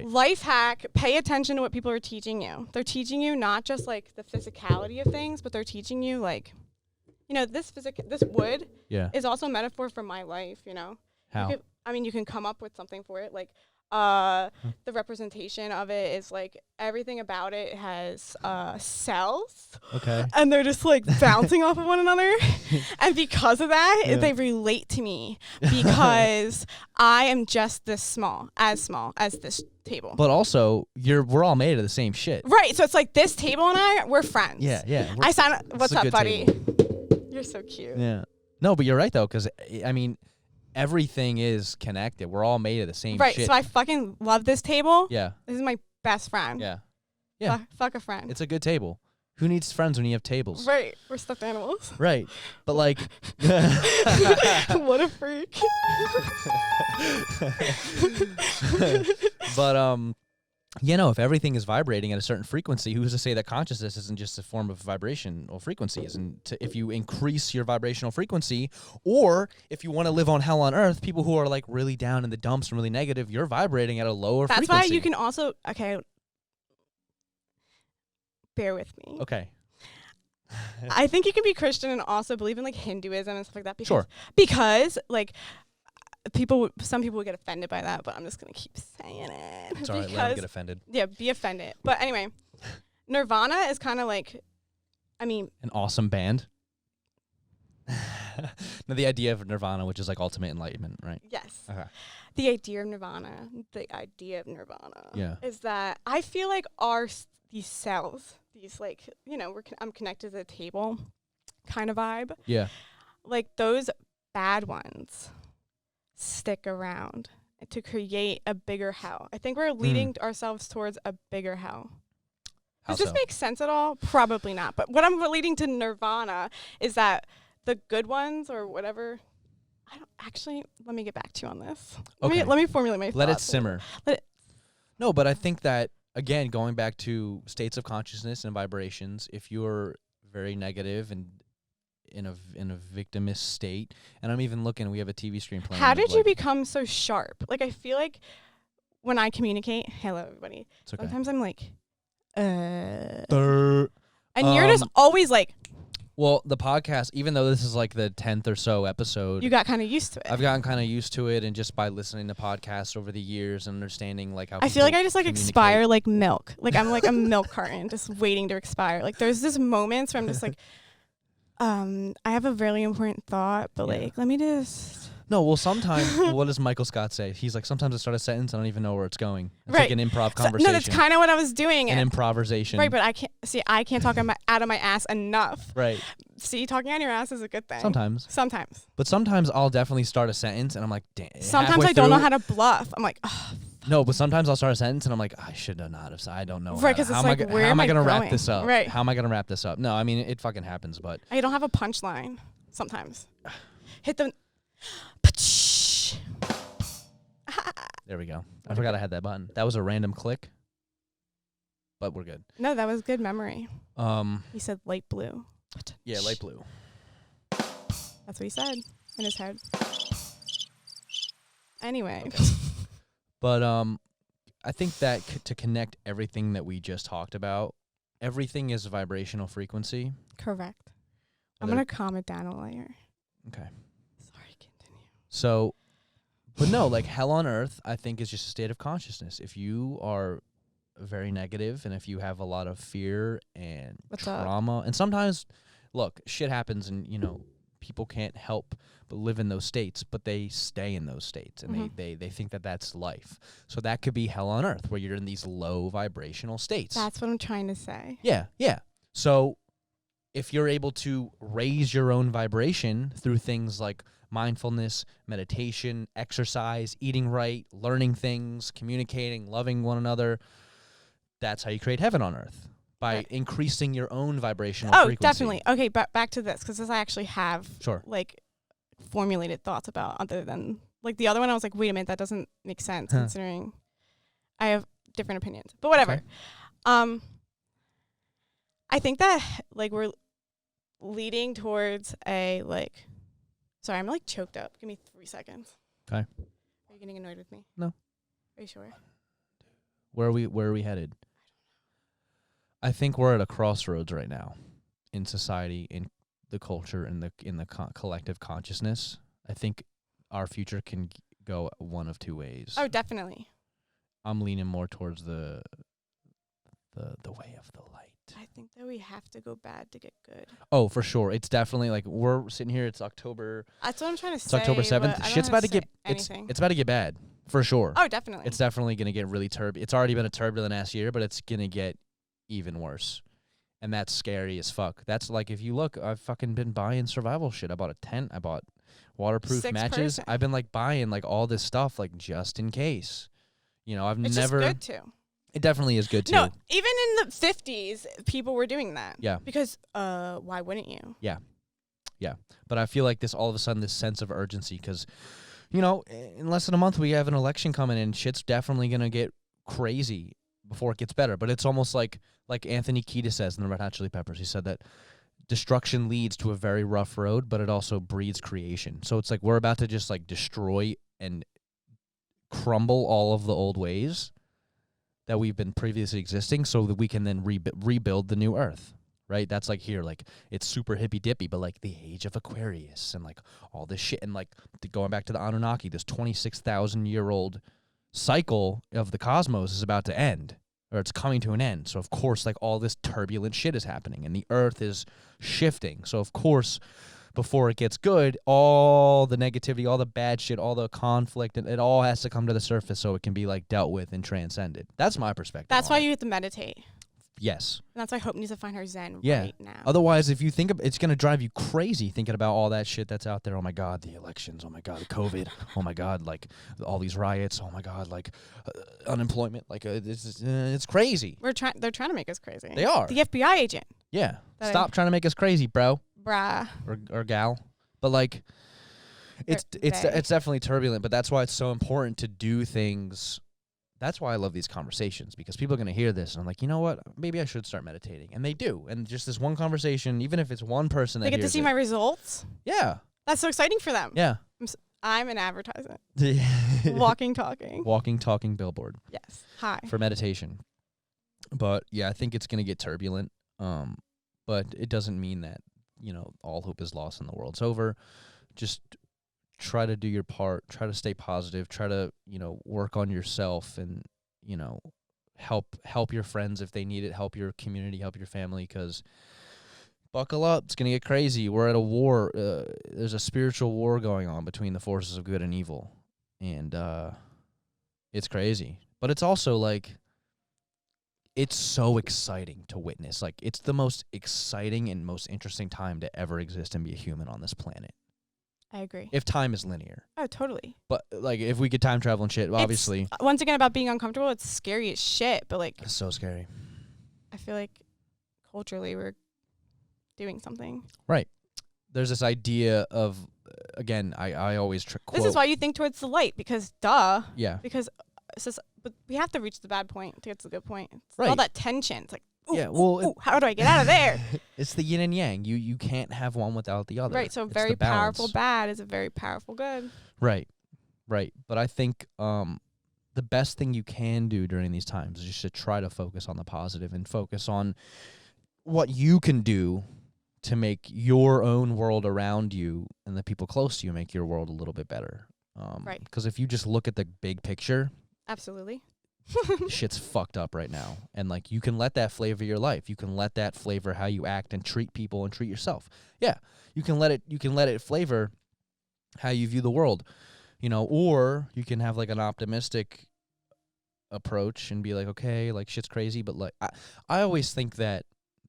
Life hack, pay attention to what people are teaching you. They're teaching you not just like the physicality of things, but they're teaching you like, this wood is also a metaphor for my life, How? You can come up with something for it. Like, the representation of it is like everything about it has cells. Okay. And they're just like bouncing off of one another. And because of that, they relate to me because I am just this small as this table. But also, we're all made of the same shit. Right. So it's like this table and we're friends. Yeah. What's up, buddy? Table. You're so cute. Yeah. No, but you're right though, because everything is connected. We're all made of the same shit. Right, so I fucking love this table. Yeah. This is my best friend. Yeah. Fuck a friend. It's a good table. Who needs friends when you have tables? Right. We're stuffed animals. Right. But like... What a freak. But, if everything is vibrating at a certain frequency, who's to say that consciousness isn't just a form of vibration or frequencies? And if you increase your vibrational frequency, or if you want to live on hell on earth, people who are like really down in the dumps and really negative, you're vibrating at a lower frequency. That's why you can also, bear with me. Okay. I think you can be Christian and also believe in like Hinduism and stuff like that. Because like some people would get offended by that, but I'm just gonna keep saying it. It's all right, let them get offended. Yeah, be offended. But anyway, Nirvana is kind of like, an awesome band. No, the idea of nirvana, which is like ultimate enlightenment, right? Yes. Okay. The idea of nirvana is that I feel like these cells, these like, I'm connected to the table kind of vibe. Yeah. Like those bad ones stick around to create a bigger hell. I think we're leading ourselves towards a bigger hell. Does this make sense at all? Probably not. But what I'm leading to nirvana is that the good ones or whatever. Let me get back to you on this. Okay. Let me formulate my thoughts. Let it simmer. No, but I think that, again, going back to states of consciousness and vibrations, if you're very negative and in a victimist state, and I'm even looking, we have a TV screen playing. How did you become so sharp? Like, I feel like when I communicate, hello, everybody. It's okay. Sometimes I'm like, and you're just always like. Well, the podcast, even though this is like the 10th or so episode, you got kind of used to it. I've gotten kind of used to it, and just by listening to podcasts over the years and understanding like how I feel like I just like expire like milk. Like I'm like a milk carton just waiting to expire. Like there's this moments where I'm just like, I have a really important thought, but like let me just. No, well, sometimes, what does Michael Scott say? He's like, sometimes I start a sentence, I don't even know where it's going. It's like an improv conversation. No, that's kind of what I was doing. An improvisation. Right, but I can't talk out of my ass enough. Right. See, talking out of your ass is a good thing. Sometimes. But sometimes I'll definitely start a sentence, and I'm like, damn. Sometimes I don't know how to bluff. I'm like, ugh. No, but sometimes I'll start a sentence, and I'm like, I should have not have said. I don't know. Right, because it's like, where am I going to wrap this up? Right. How am I going to wrap this up? No, I mean, it fucking happens, but. I don't have a punchline sometimes. Hit the. There we go. I forgot I had that button. That was a random click, but we're good. No, that was good memory. He said light blue. Yeah, light blue. That's what he said in his head. Anyway. Okay. But I think that to connect everything that we just talked about, everything is a vibrational frequency. Correct. I'm going to calm it down a layer. Okay. Sorry, continue. So, but no, like hell on earth, I think is just a state of consciousness. If you are very negative and if you have a lot of fear and trauma, and sometimes, look, shit happens and, people can't help but live in those states, but they stay in those states and they think that that's life. So that could be hell on earth where you're in these low vibrational states. That's what I'm trying to say. Yeah. So if you're able to raise your own vibration through things like mindfulness, meditation, exercise, eating right, learning things, communicating, loving one another, that's how you create heaven on earth. By increasing your own vibrational frequency. Oh, definitely. Okay, but back to this, because this I actually have formulated thoughts about, other than like the other one. I was like, wait a minute, that doesn't make sense considering I have different opinions. But whatever. Okay. I think that like we're leading towards a like. Sorry, I'm like choked up. Give me 3 seconds. Okay. Are you getting annoyed with me? No. Are you sure? Where are we headed? I think we're at a crossroads right now in society, in the culture, in the collective consciousness. I think our future can go one of two ways. Oh, definitely. I'm leaning more towards the way of the light. I think that we have to go bad to get good. Oh, for sure. It's definitely like we're sitting here. It's October. That's what I'm trying to say. It's October 7th. Shit's about to get. It's about to get bad for sure. Oh, definitely. It's definitely gonna get really turbulent. It's already been a turbulent ass year, but it's gonna get even worse. And that's scary as fuck. That's like, if you look, I've fucking been buying survival shit. I bought a tent. I bought waterproof matches. I've been like buying like all this stuff like just in case. It's never. It's just good too. It definitely is good too. No, even in the 50s, people were doing that. Yeah. Because why wouldn't you? Yeah. But I feel like all of a sudden, this sense of urgency, because, in less than a month, we have an election coming in. Shit's definitely going to get crazy before it gets better. But it's almost like Anthony Kiedis says in the Red Hot Chili Peppers. He said that destruction leads to a very rough road, but it also breeds creation. So it's like we're about to just like destroy and crumble all of the old ways that we've been previously existing so that we can then rebuild the new earth, right? That's like here, like it's super hippy-dippy, but like the age of Aquarius and like all this shit. And like going back to the Anunnaki, this 26,000-year-old cycle of the cosmos is about to end, or it's coming to an end. So of course, like all this turbulent shit is happening and the earth is shifting. So of course, before it gets good, all the negativity, all the bad shit, all the conflict, and it all has to come to the surface so it can be like dealt with and transcended. That's my perspective. That's why you have to meditate. Yes. And that's why Hope needs to find her zen right now. Otherwise, if you think it's going to drive you crazy thinking about all that shit that's out there. Oh my God, the elections. Oh my God, the COVID. Oh my God, like all these riots. Oh my God, like unemployment. Like it's crazy. They're trying to make us crazy. They are. The FBI agent. Yeah. Stop trying to make us crazy, bro. Brah. Or gal. But like, it's definitely turbulent. But that's why it's so important to do things. That's why I love these conversations, because people are going to hear this and I'm like, you know what? Maybe I should start meditating. And they do. And just this one conversation, even if it's one person that they get to see my results. Yeah. That's so exciting for them. Yeah. I'm an advertisement. Walking, talking billboard. Yes. Hi. For meditation. But yeah, I think it's going to get turbulent. But it doesn't mean that, all hope is lost and the world's over. Just try to do your part, try to stay positive, try to, work on yourself and, help your friends if they need it, help your community, help your family, because buckle up, it's going to get crazy. We're at a war. There's a spiritual war going on between the forces of good and evil, and it's crazy. But it's also like, it's so exciting to witness. Like, it's the most exciting and most interesting time to ever exist and be a human on this planet. I agree. If time is linear. Oh, totally. But, like, if we could time travel and shit, obviously. It's, once again, about being uncomfortable, it's scary as shit, but, like. It's so scary. I feel like culturally we're doing something. Right. There's this idea of, again, I always quote. This is why you think towards the light, because duh. Yeah. Because it's just, but we have to reach the bad point to get to the good point. It's right. All that tension. It's like, ooh, yeah, well, ooh, how do I get out of there? It's the yin and yang. You can't have one without the other. Right, so very powerful bad is a very powerful good. Right, right. But I think the best thing you can do during these times is just to try to focus on the positive and focus on what you can do to make your own world around you and the people close to you make your world a little bit better. Right. Because if you just look at the big picture. Absolutely. Shit's fucked up right now, and like you can let that flavor your life. You can let that flavor how you act and treat people and treat yourself. Yeah, you can let it flavor how you view the world, or you can have like an optimistic approach and be like, okay, like shit's crazy, but like I always think that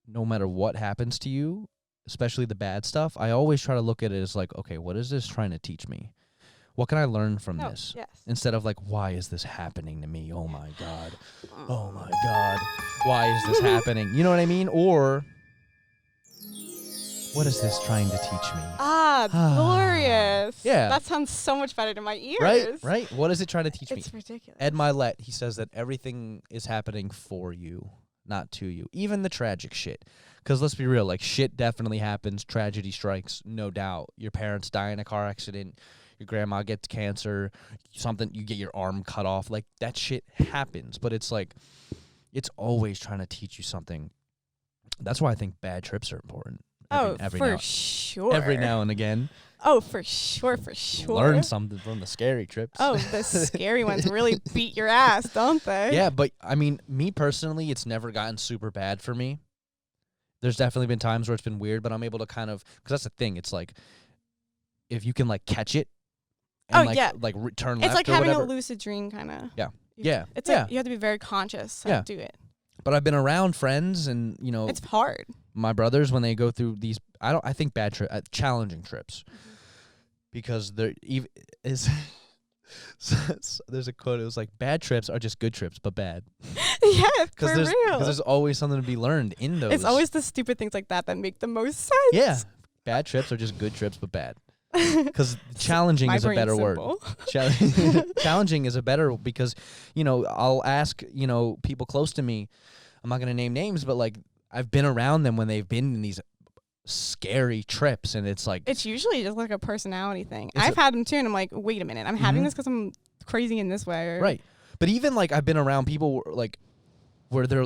no matter what happens to you, especially the bad stuff, I always try to look at it as like, okay, what is this trying to teach me? What can I learn from this? Yes. Instead of like, why is this happening to me? Oh my God. Oh my God. Why is this happening? You know what I mean? Or what is this trying to teach me? Glorious. Yeah. That sounds so much better to my ears. Right. What is it trying to teach me? It's ridiculous. Ed Milet, he says that everything is happening for you, not to you. Even the tragic shit. Because let's be real, like shit definitely happens. Tragedy strikes, no doubt. Your parents die in a car accident. Your grandma gets cancer, you get your arm cut off. Like, that shit happens. But it's like, it's always trying to teach you something. That's why I think bad trips are important. Sure. Every now and again. Oh, for sure. Learn something from the scary trips. Oh, the scary ones really beat your ass, don't they? Yeah, but, I mean, me personally, it's never gotten super bad for me. There's definitely been times where it's been weird, but I'm able to kind of, because that's the thing, it's like, if you can, like, catch it, and turn left. It's like or having whatever. a lucid dream, kind of. Yeah. It's like you have to be very conscious to do it. But I've been around friends, and it's hard. My brothers, when they go through these, I think challenging trips, because there is. There's a quote. It was like, bad trips are just good trips, but bad. Yeah, for real. Because there's always something to be learned in those. It's always the stupid things like that make the most sense. Yeah, bad trips are just good trips, but bad. Because challenging is a better word. Challenging is a better, because, I'll ask, people close to me, I'm not going to name names, but like I've been around them when they've been in these scary trips, and it's like. It's usually just like a personality thing. I've had them too, and I'm like, wait a minute, I'm having this because I'm crazy in this way. Right. But even like I've been around people like where they're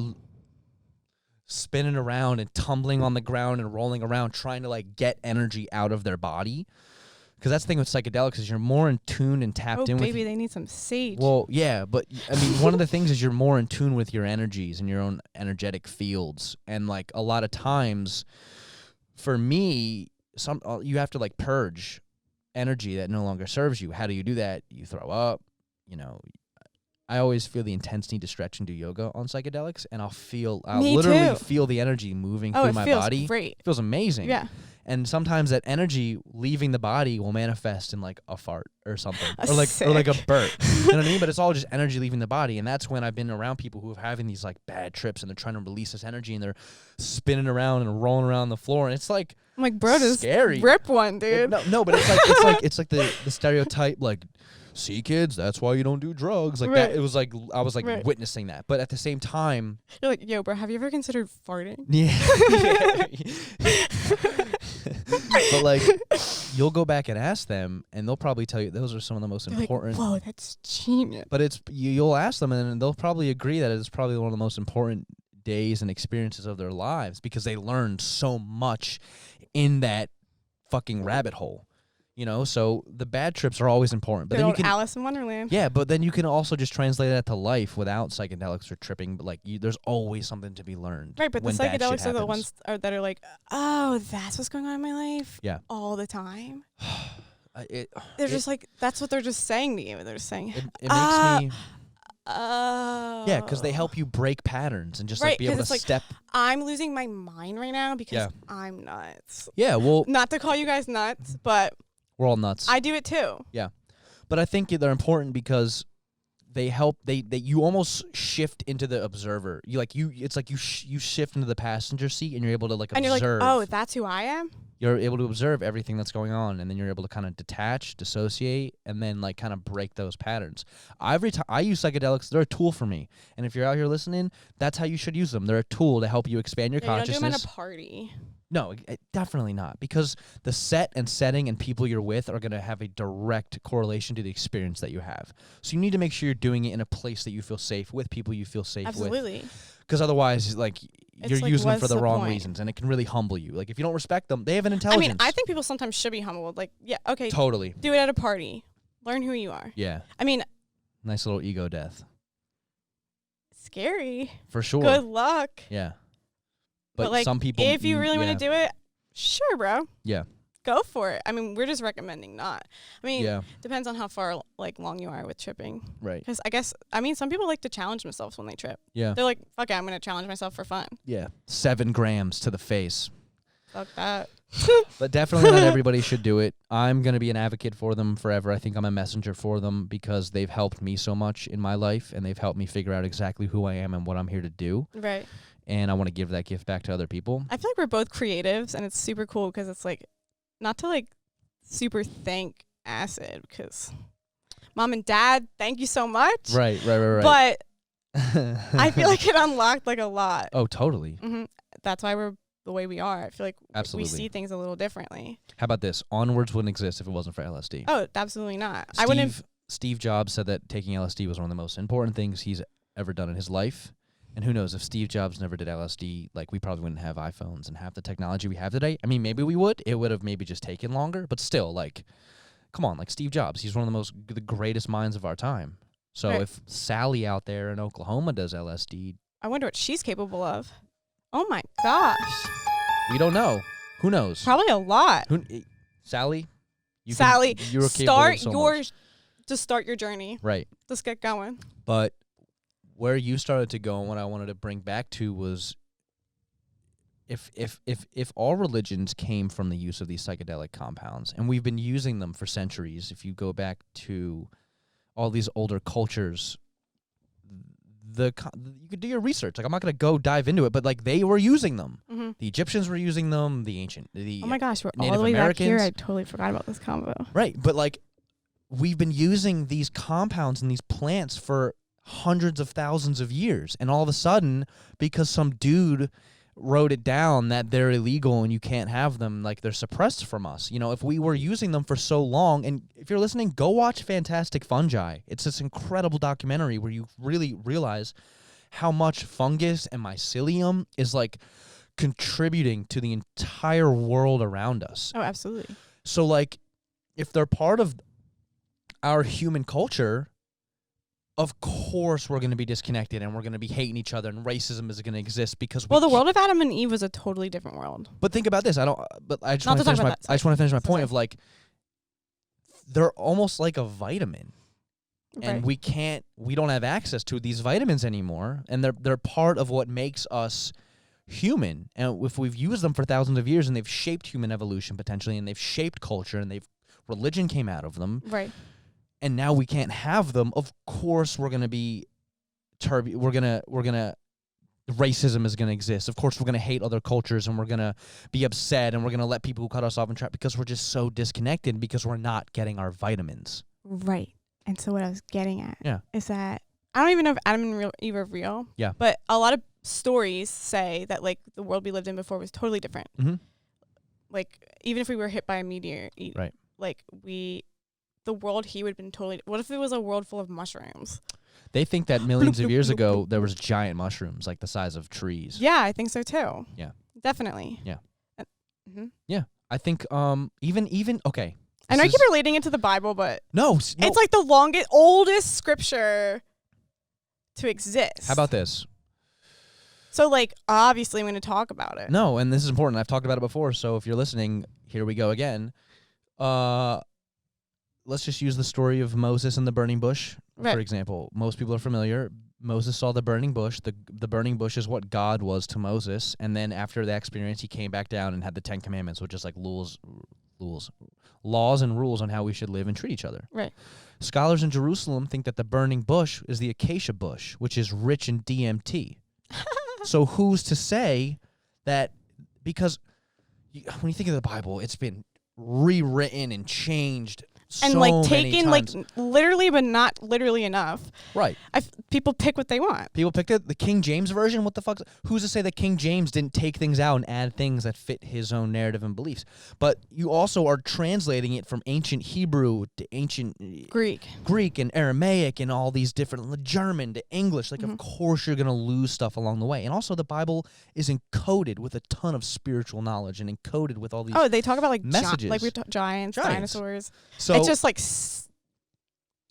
spinning around and tumbling on the ground and rolling around trying to like get energy out of their body. Because that's the thing with psychedelics is you're more in tune and tapped in with... Oh, baby, they need some sage. Well, yeah, but, I mean, one of the things is you're more in tune with your energies and your own energetic fields. And, like, a lot of times, for me, you have to like purge energy that no longer serves you. How do you do that? You throw up, you know. I always feel the intense need to stretch and do yoga on psychedelics, and I'll literally feel the energy moving through my body. Great. It feels amazing. Yeah. And sometimes that energy leaving the body will manifest in like a fart or something, or like a burp. You know what I mean? But it's all just energy leaving the body, and that's when I've been around people who are having these like bad trips, and they're trying to release this energy, and they're spinning around and rolling around the floor, and it's like, I'm like, bro, just scary. Rip one, dude. No, but it's like the stereotype, like, see, kids, that's why you don't do drugs. Like that. It was like I was like witnessing that, but at the same time, you're like, yo, bro, have you ever considered farting? Yeah. But like, you'll go back and ask them, and they'll probably tell you those are some of the most important. Like, whoa, that's genius. But it's you'll ask them, and they'll probably agree that it's probably one of the most important days and experiences of their lives, because they learned so much in that fucking rabbit hole. You know, so the bad trips are always important. But Good then you old can Alice in Wonderland. Yeah, but then you can also just translate that to life without psychedelics or tripping. But like, there's always something to be learned. Right, but the psychedelics are the ones that are like, oh, that's what's going on in my life. Yeah, all the time. They're just like, that's what they're just saying to you. They're just saying it makes me. Oh. Yeah, because they help you break patterns and just like be able to step. I'm losing my mind right now because I'm nuts. Yeah, well, not to call you guys nuts, but we're all nuts. I do it too. Yeah, but I think they're important because they help. They you almost shift into the observer. It's like you shift into the passenger seat, and you're able to like and observe. You're like, oh, that's who I am. You're able to observe everything that's going on, and then you're able to kind of detach, dissociate, and then like kind of break those patterns. Every time I use psychedelics, they're a tool for me. And if you're out here listening, that's how you should use them. They're a tool to help you expand your consciousness. You don't do them at a party. No, definitely not, because the set and setting and people you're with are going to have a direct correlation to the experience that you have. So you need to make sure you're doing it in a place that you feel safe with, people you feel safe with. Absolutely. Because otherwise, like, you're like, using them for the wrong point? Reasons, and it can really humble you. Like, if you don't respect them, they have an intelligence. I mean, I think people sometimes should be humbled. Like, yeah, okay. Totally. Do it at a party. Learn who you are. Yeah. I mean. Nice little ego death. Scary. For sure. Good luck. Yeah. But like, some people. If you really want to do it, sure, bro. Yeah. Go for it. I mean, we're just recommending not. I mean, depends on how far like long you are with tripping. Right. Because some people like to challenge themselves when they trip. Yeah. They're like, fuck it, I'm going to challenge myself for fun. Yeah. 7 grams to the face. Fuck that. But definitely not everybody should do it. I'm going to be an advocate for them forever. I think I'm a messenger for them because they've helped me so much in my life, and they've helped me figure out exactly who I am and what I'm here to do. Right. And I want to give that gift back to other people. I feel like we're both creatives, and it's super cool because it's like, not to like super thank acid, because mom and dad, thank you so much. Right. But I feel like it unlocked like a lot. Oh, totally. Mm-hmm. That's why we're the way we are. I feel like absolutely. We see things a little differently. How about this? Onwards wouldn't exist if it wasn't for LSD. Oh, absolutely not. Steve Jobs said that taking LSD was one of the most important things he's ever done in his life. And who knows, if Steve Jobs never did LSD, like, we probably wouldn't have iPhones and have the technology we have today. I mean, maybe we would. It would have maybe just taken longer. But still, like, come on, like Steve Jobs. He's one of the greatest minds of our time. So if Sally out there in Oklahoma does LSD. I wonder what she's capable of. Oh, my gosh. We don't know. Who knows? Probably a lot. Sally? You're capable just start your journey. Right. Let's get going. But where you started to go and what I wanted to bring back to was if all religions came from the use of these psychedelic compounds, and we've been using them for centuries, if you go back to all these older cultures, you could do your research. Like, I'm not going to go dive into it, but like, they were using them. Mm-hmm. The Egyptians were using them, oh my gosh, we're Native all the way Americans. back here. I totally forgot about this combo. Right, but like, we've been using these compounds and these plants for hundreds of thousands of years, and all of a sudden, because some dude wrote it down that they're illegal and you can't have them, like, they're suppressed from us. You know, if we were using them for so long, and if you're listening, go watch Fantastic Fungi. It's this incredible documentary where you really realize how much fungus and mycelium is like contributing to the entire world around us. Oh, absolutely. So like, if they're part of our human culture, of course we're going to be disconnected and we're going to be hating each other and racism is going to exist because the world of Adam and Eve was a totally different world. But think about this. I just want to finish my point of like, they're almost like a vitamin. And we don't have access to these vitamins anymore, and they're part of what makes us human. And if we've used them for thousands of years and they've shaped human evolution potentially, and they've shaped culture, and religion came out of them. Right. And now we can't have them. Of course we're going to be racism is going to exist. Of course we're going to hate other cultures, and we're going to be upset, and we're going to let people who cut us off and trap because we're just so disconnected because we're not getting our vitamins. Right. And so what I was getting at is that I don't even know if Adam and Eve are real. Yeah. But a lot of stories say that like the world we lived in before was totally different. Mm-hmm. Like even if we were hit by a meteor, right. Like the world he would have been totally. What if it was a world full of mushrooms? They think that millions of years ago there was giant mushrooms like the size of trees. Yeah, I think so too. Yeah. Definitely. Yeah. Mm-hmm. Yeah. I think even okay. I know I keep relating it to the Bible, but no, it's like the oldest scripture to exist. How about this? So, like, obviously I'm going to talk about it. No, and this is important. I've talked about it before, so if you're listening, here we go again. Let's just use the story of Moses and the burning bush, for example. Most people are familiar. Moses saw the burning bush. The burning bush is what God was to Moses, and then after that experience, he came back down and had the 10 Commandments, which is like laws and rules on how we should live and treat each other. Right. Scholars in Jerusalem think that the burning bush is the acacia bush, which is rich in DMT. So who's to say that, because when you think of the Bible, it's been rewritten and changed and so like taken times. Like literally, but not literally enough. Right. People pick what they want. People picked it. The King James version. What the fuck? Who's to say that King James didn't take things out and add things that fit his own narrative and beliefs? But you also are translating it from ancient Hebrew to ancient Greek and Aramaic and all these different German to English. Like, of course you're gonna lose stuff along the way. And also, the Bible is encoded with a ton of spiritual knowledge and encoded with all these. Oh, they talk about like messages, like we giants, dinosaurs. So it's just like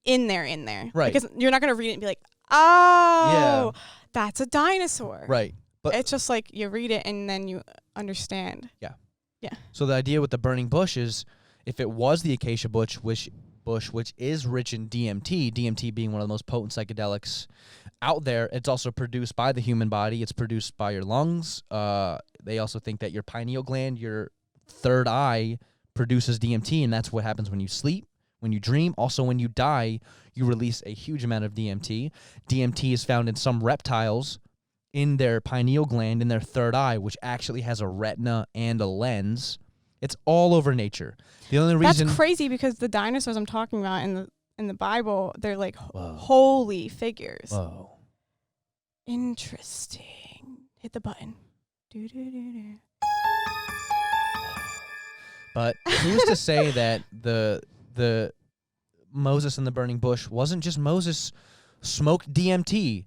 in there, right? Because you're not gonna read it and be like, oh, that's a dinosaur, right? But it's just like you read it and then you understand. Yeah. Yeah. So the idea with the burning bush is, if it was the acacia bush, which is rich in DMT being one of the most potent psychedelics out there, it's also produced by the human body. It's produced by your lungs. They also think that your pineal gland, your third eye, produces DMT, and that's what happens when you sleep, when you dream. Also, when you die, you release a huge amount of DMT. DMT is found in some reptiles in their pineal gland, in their third eye, which actually has a retina and a lens. It's all over nature. The only reason that's crazy, because the dinosaurs I'm talking about in the Bible, they're like holy figures. Whoa. Interesting. Hit the button. Do. But who's to say that the Moses and the burning bush wasn't just Moses smoked DMT,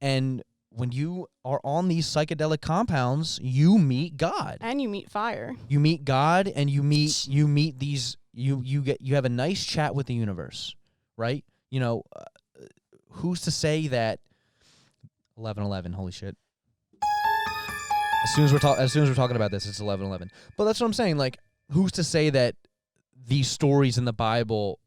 and when you are on these psychedelic compounds, you meet God. And you meet fire. You meet God, and you meet these. You have a nice chat with the universe, right? You know, who's to say that 11:11? Holy shit! As soon as we're talking about this, it's 11:11. But that's what I'm saying. Like, who's to say that these stories in the Bible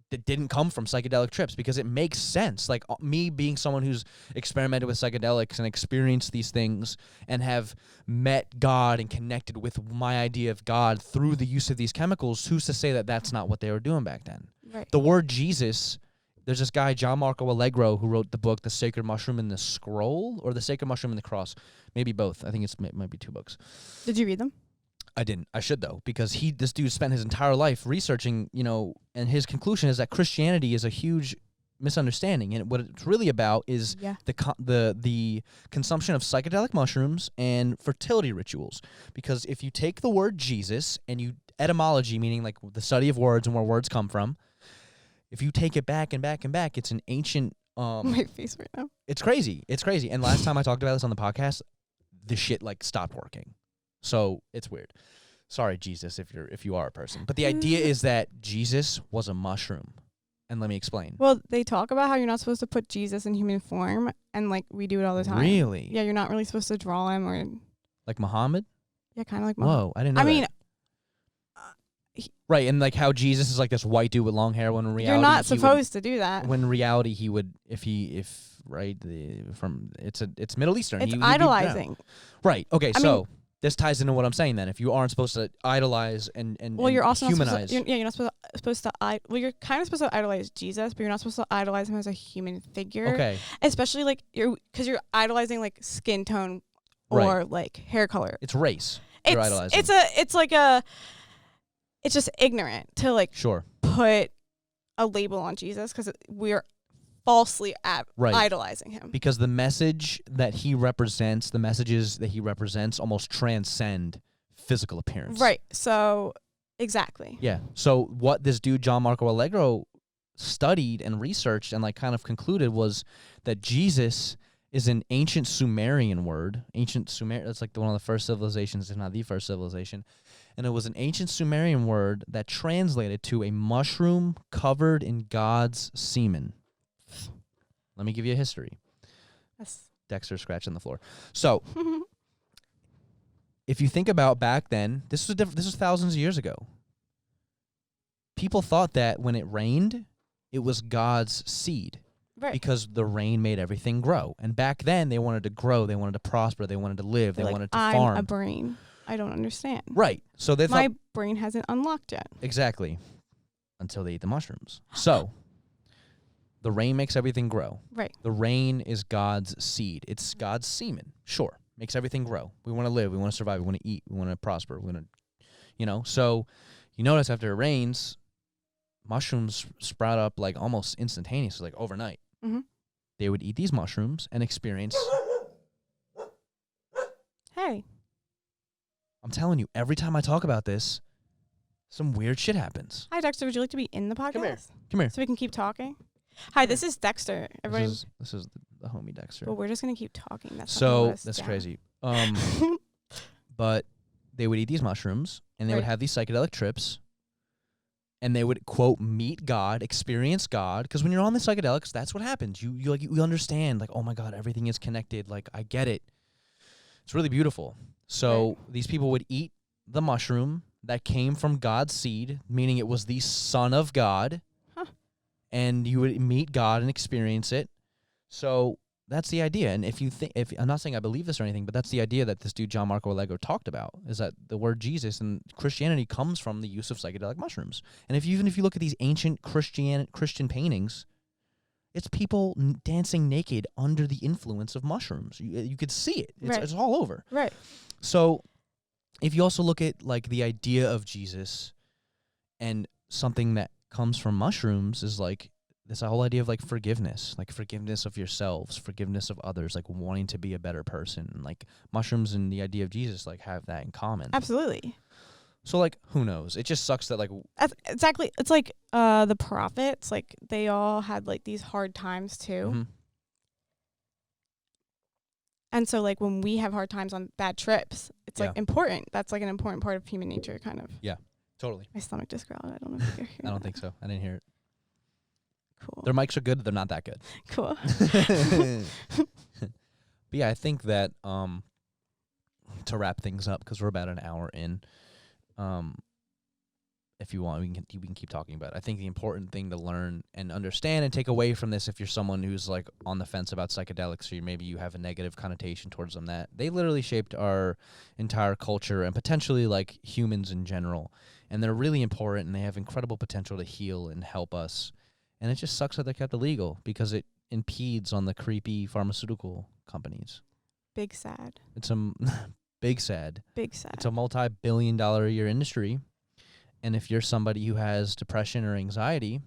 that didn't come from psychedelic trips? Because it makes sense. Like, me being someone who's experimented with psychedelics and experienced these things and have met God and connected with my idea of God through the use of these chemicals, who's to say that that's not what they were doing back then? Right. The word Jesus, there's this guy, John Marco Allegro, who wrote the book The Sacred Mushroom and the Scroll, or The Sacred Mushroom and the Cross. Maybe both. I think it might be 2 books. Did you read them? I didn't. I should, though, because this dude spent his entire life researching, and his conclusion is that Christianity is a huge misunderstanding, and what it's really about is the consumption of psychedelic mushrooms and fertility rituals. Because if you take the word Jesus and etymology, meaning like the study of words and where words come from, if you take it back and back and back, it's an ancient. My face right now. It's crazy. It's crazy. And last time I talked about this on the podcast, the shit like stopped working. So it's weird. Sorry, Jesus, if you are a person. But the idea is that Jesus was a mushroom. And let me explain. Well, they talk about how you're not supposed to put Jesus in human form, and like we do it all the time. Really? Yeah, you're not really supposed to draw him or like Muhammad? Yeah, kind of like Muhammad. Whoa, I didn't know. I mean, right, and like how Jesus is like this white dude with long hair when in reality you're not supposed to do that. When in reality he would it's Middle Eastern. It's idolizing. Right. Okay, so this ties into what I'm saying then. If you aren't supposed to idolize and you're also humanize. You're not supposed to you're kind of supposed to idolize Jesus, but you're not supposed to idolize him as a human figure. Okay. Especially like because you're idolizing like skin tone or like hair color. It's race. You're idolizing. It's just ignorant to like sure put a label on Jesus because we're falsely idolizing him. Because the message that he represents, the messages that he represents almost transcend physical appearance. Right. So, exactly. Yeah. So what this dude, John Marco Allegro, studied and researched and like kind of concluded was that Jesus is an ancient Sumerian word. Ancient Sumer, that's like one of the first civilizations, if not the first civilization. And it was an ancient Sumerian word that translated to a mushroom covered in God's semen. Let me give you a history. Yes. Dexter scratching the floor. So, if you think about back then, this was different. This was thousands of years ago. People thought that when it rained, it was God's seed. Right. Because the rain made everything grow. And back then, they wanted to grow. They wanted to prosper. They wanted to live. They wanted to farm. I'm a brain. I don't understand. Right. So they thought... My brain hasn't unlocked yet. Exactly. Until they ate the mushrooms. So... the rain makes everything grow. Right. The rain is God's seed. It's God's semen. Sure. Makes everything grow. We want to live. We want to survive. We want to eat. We want to prosper. We want to, So you notice after it rains, mushrooms sprout up like almost instantaneously, like overnight. Mm-hmm. They would eat these mushrooms and experience... Hey. I'm telling you, every time I talk about this, some weird shit happens. Hi, Dexter. Would you like to be in the podcast? Come here. So we can keep talking? Hi, this is Dexter. This is the homie Dexter. Well, we're just going to keep talking. That's crazy. But they would eat these mushrooms, and they would have these psychedelic trips, and they would, quote, meet God, experience God, because when you're on the psychedelics, that's what happens. You understand, like, oh my God, everything is connected. Like, I get it. It's really beautiful. So these people would eat the mushroom that came from God's seed, meaning it was the Son of God. And you would meet God and experience it. So that's the idea. And if I'm not saying I believe this or anything, but that's the idea that this dude John Marco Allegro talked about, is that the word Jesus and Christianity comes from the use of psychedelic mushrooms. And if you look at these ancient Christian paintings, it's people dancing naked under the influence of mushrooms. You could see it. It's all over. Right. So if you also look at like the idea of Jesus and something that comes from mushrooms is like this whole idea of like forgiveness of yourselves, forgiveness of others, like wanting to be a better person. Like mushrooms and the idea of Jesus like have that in common. Absolutely. So like who knows? It just sucks that like exactly. It's like the prophets, like they all had like these hard times too. Mm-hmm. And so like when we have hard times on bad trips, it's like important. That's like an important part of human nature, kind of. Yeah. Totally. My stomach just growled. I don't know if you hear I don't think so. I didn't hear it. Cool. Their mics are good. They're not that good. Cool. But yeah, I think that to wrap things up, because we're about an hour in, if you want, we can keep talking about it. I think the important thing to learn and understand and take away from this, if you're someone who's like on the fence about psychedelics, or maybe you have a negative connotation towards them, that they literally shaped our entire culture and potentially like humans in general. And they're really important, and they have incredible potential to heal and help us. And it just sucks that they're kept illegal because it impedes on the creepy pharmaceutical companies. Big sad. It's a big sad. Big sad. It's a multi-billion-dollar a year industry. And if you're somebody who has depression or anxiety,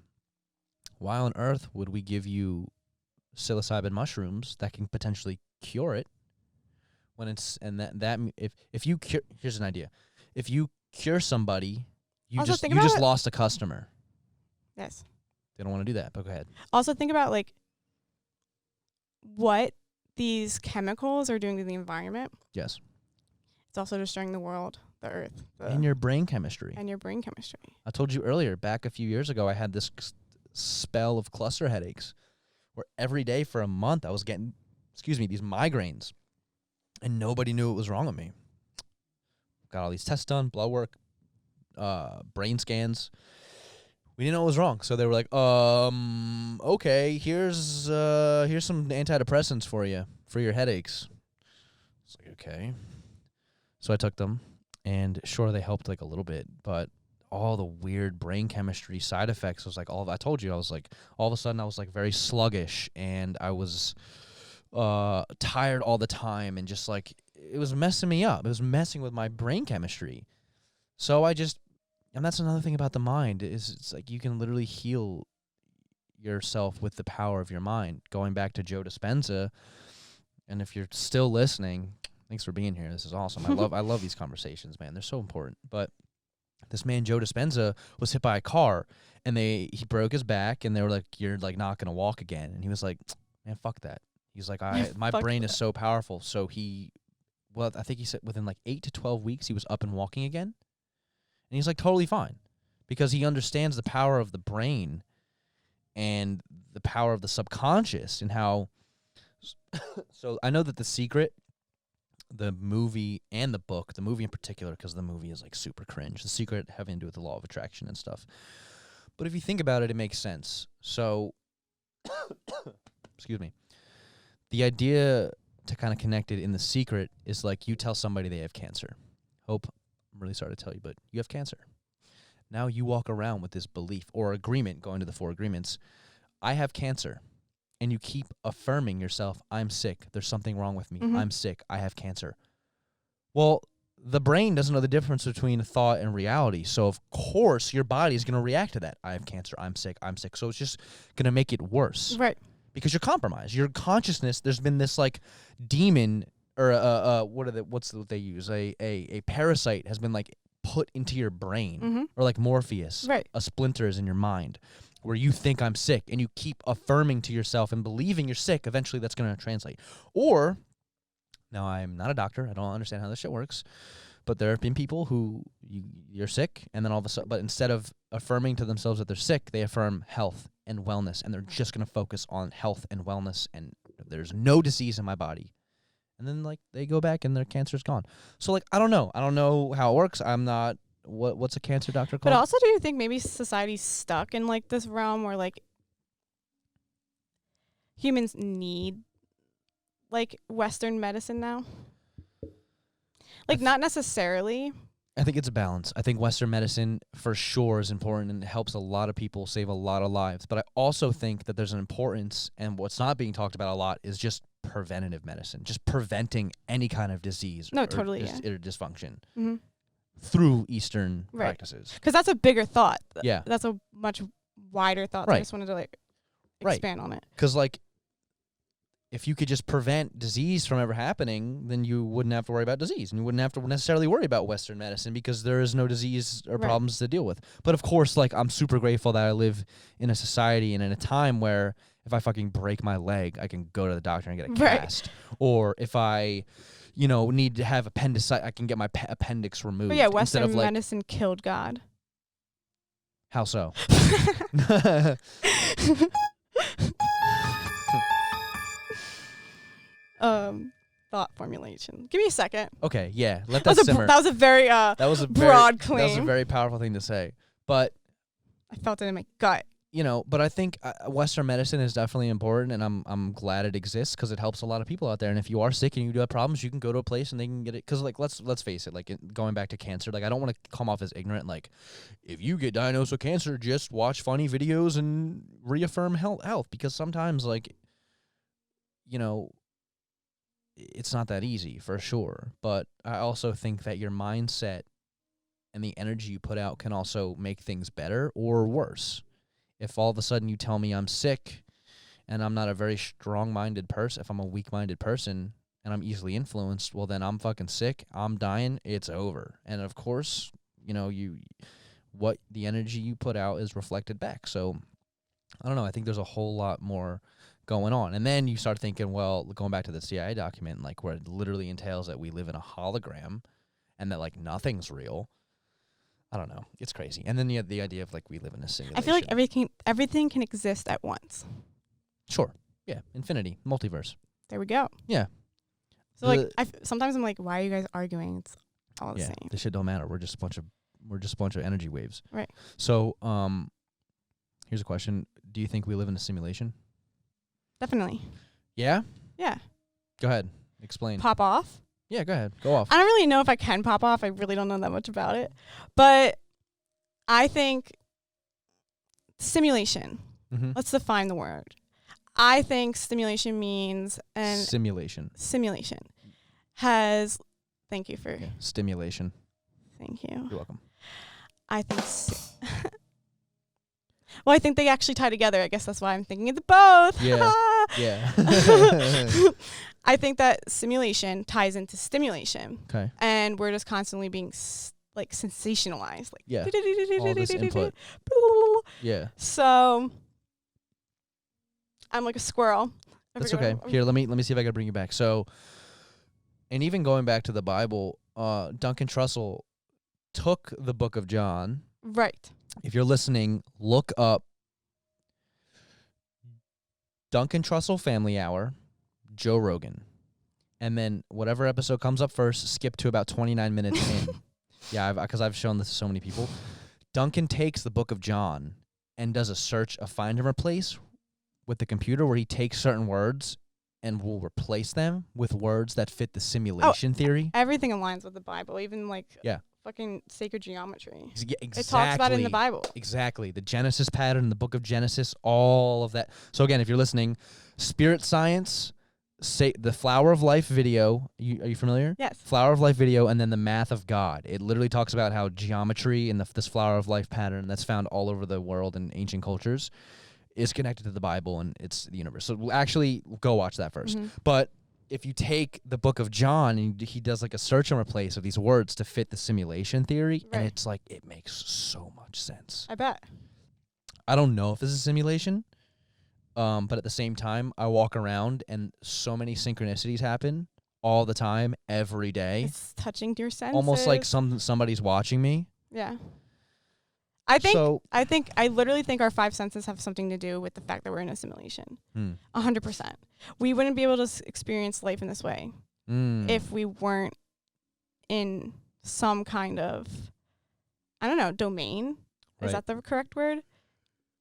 why on earth would we give you psilocybin mushrooms that can potentially cure it? When it's if you cure, here's an idea. If you cure somebody, you just lost a customer. Yes. They don't want to do that, but go ahead. Also think about like what these chemicals are doing to the environment. Yes. It's also destroying the world, the earth. And your brain chemistry. And your brain chemistry. I told you earlier, back a few years ago, I had this spell of cluster headaches where every day for a month I was getting, these migraines, and nobody knew what was wrong with me. Got all these tests done, blood work, brain scans. We didn't know what was wrong. So they were like, okay, here's some antidepressants for you, for your headaches. It's like, okay. So I took them, and sure, they helped like a little bit, but all the weird brain chemistry side effects was like I told you, I was like, all of a sudden I was like very sluggish, and I was tired all the time, and just like, it was messing me up. It was messing with my brain chemistry. So and that's another thing about the mind, is it's like you can literally heal yourself with the power of your mind. Going back to Joe Dispenza, and if you're still listening, thanks for being here. This is awesome. I love these conversations, man. They're so important. But this man, Joe Dispenza, was hit by a car, and he broke his back, and they were like, you're like not going to walk again. And he was like, man, fuck that. He's like, my brain is so powerful. So I think he said within like 8 to 12 weeks, he was up and walking again. And he's like totally fine, because he understands the power of the brain and the power of the subconscious, and how. So I know that The Secret, the movie and the book, the movie in particular, because the movie is like super cringe. The Secret having to do with the law of attraction and stuff. But if you think about it, it makes sense. So, excuse me. The idea to kind of connect it in The Secret is like, you tell somebody they have cancer. Hope, I'm really sorry to tell you, but you have cancer. Now you walk around with this belief or agreement, going to the 4 agreements. I have cancer. And you keep affirming yourself, I'm sick. There's something wrong with me. Mm-hmm. I'm sick. I have cancer. Well, the brain doesn't know the difference between thought and reality. So, of course, your body is going to react to that. I have cancer. I'm sick. I'm sick. So it's just going to make it worse. Right. Because you're compromised. Your consciousness, there's been this, like, demon, or what's what they use? A parasite has been, like, put into your brain. Mm-hmm. Or like Morpheus. Right. A splinter is in your mind, where you think I'm sick, and you keep affirming to yourself and believing you're sick. Eventually that's going to translate. Or, now I'm not a doctor, I don't understand how this shit works, but there have been people who you're sick, and then all of a sudden, but instead of affirming to themselves that they're sick, they affirm health and wellness, and they're just going to focus on health and wellness, and there's no disease in my body. And then like they go back and their cancer's gone. So like, I don't know how it works. I'm not, what's a cancer doctor called? But also, do you think maybe society's stuck in like this realm where like humans need like Western medicine now? Like not necessarily. I think it's a balance. I think Western medicine for sure is important, and it helps a lot of people, save a lot of lives. But I also think that there's an importance, and what's not being talked about a lot is just preventative medicine, just preventing any kind of disease or dysfunction. Mm-hmm. Through Eastern practices. Because that's a bigger thought. Yeah. That's a much wider thought. Right. So I just wanted to like expand on it. Because like, if you could just prevent disease from ever happening, then you wouldn't have to worry about disease, and you wouldn't have to necessarily worry about Western medicine, because there is no disease or problems to deal with. But of course, like, I'm super grateful that I live in a society and in a time where if I fucking break my leg, I can go to the doctor and get a cast. Or if I need to have appendicitis, I can get my appendix removed. But yeah, Western medicine killed God. How so? Thought formulation. Give me a second. Okay, yeah, let that simmer. That was a very broad claim. That was a very powerful thing to say, but I felt it in my gut. But I think Western medicine is definitely important, and I'm glad it exists, because it helps a lot of people out there. And if you are sick and you do have problems, you can go to a place and they can get it. Because like let's face it, like going back to cancer, like I don't want to come off as ignorant. Like, if you get diagnosed with cancer, just watch funny videos and reaffirm health, because sometimes like it's not that easy for sure. But I also think that your mindset and the energy you put out can also make things better or worse. If all of a sudden you tell me I'm sick and I'm not a very strong-minded person, if I'm a weak-minded person and I'm easily influenced, well, then I'm fucking sick, I'm dying, it's over. And of course, what the energy you put out is reflected back. So I don't know. I think there's a whole lot more going on. And then you start thinking, well, going back to the CIA document, like where it literally entails that we live in a hologram and that like nothing's real. I don't know. It's crazy. And then you have the idea of like we live in a simulation. I feel like everything can exist at once. Sure. Yeah. Infinity. Multiverse. There we go. Yeah. So like sometimes I'm like, why are you guys arguing? It's all the same. This shit don't matter. We're just a bunch of energy waves. Right. So here's a question. Do you think we live in a simulation? Definitely. Yeah? Yeah. Go ahead. Explain. Pop off? Yeah, go ahead. Go off. I don't really know if I can pop off. I really don't know that much about it. But I think simulation. Mm-hmm. Let's define the word. I think stimulation means simulation has thank you for stimulation. Thank you. You're welcome. I think well, I think they actually tie together. I guess that's why I'm thinking of the both. Yeah. Yeah. I think that simulation ties into stimulation. Okay. And we're just constantly being like sensationalized. Like all this input. Yeah. So I'm like a squirrel. That's okay. Here, let me see if I can bring you back. So, and even going back to the Bible, Duncan Trussell took the book of John. Right. If you're listening, look up Duncan Trussell Family Hour, Joe Rogan. And then whatever episode comes up first, skip to about 29 minutes in. Yeah, because I've shown this to so many people. Duncan takes the book of John and does a find and replace with the computer where he takes certain words and will replace them with words that fit the simulation theory. Everything aligns with the Bible, even like fucking sacred geometry. Yeah, exactly. It talks about it in the Bible. Exactly. The Genesis pattern, the book of Genesis, all of that. So again, if you're listening, Spirit Science, the Flower of Life video, are you familiar? Yes. Flower of Life video, and then the Math of God. It literally talks about how geometry and this Flower of Life pattern that's found all over the world in ancient cultures is connected to the Bible and it's the universe. So we'll actually go watch that first. Mm-hmm. But if you take the book of John and he does like a search and replace of these words to fit the simulation theory, and it's like, it makes so much sense. I bet. I don't know if this is a simulation, but at the same time, I walk around and so many synchronicities happen all the time, every day. It's touching to your senses. Almost like somebody's watching me. Yeah. I literally think our five senses have something to do with the fact that we're in a simulation. 100%. We wouldn't be able to experience life in this way if we weren't in some kind of, I don't know, domain. Is that the correct word?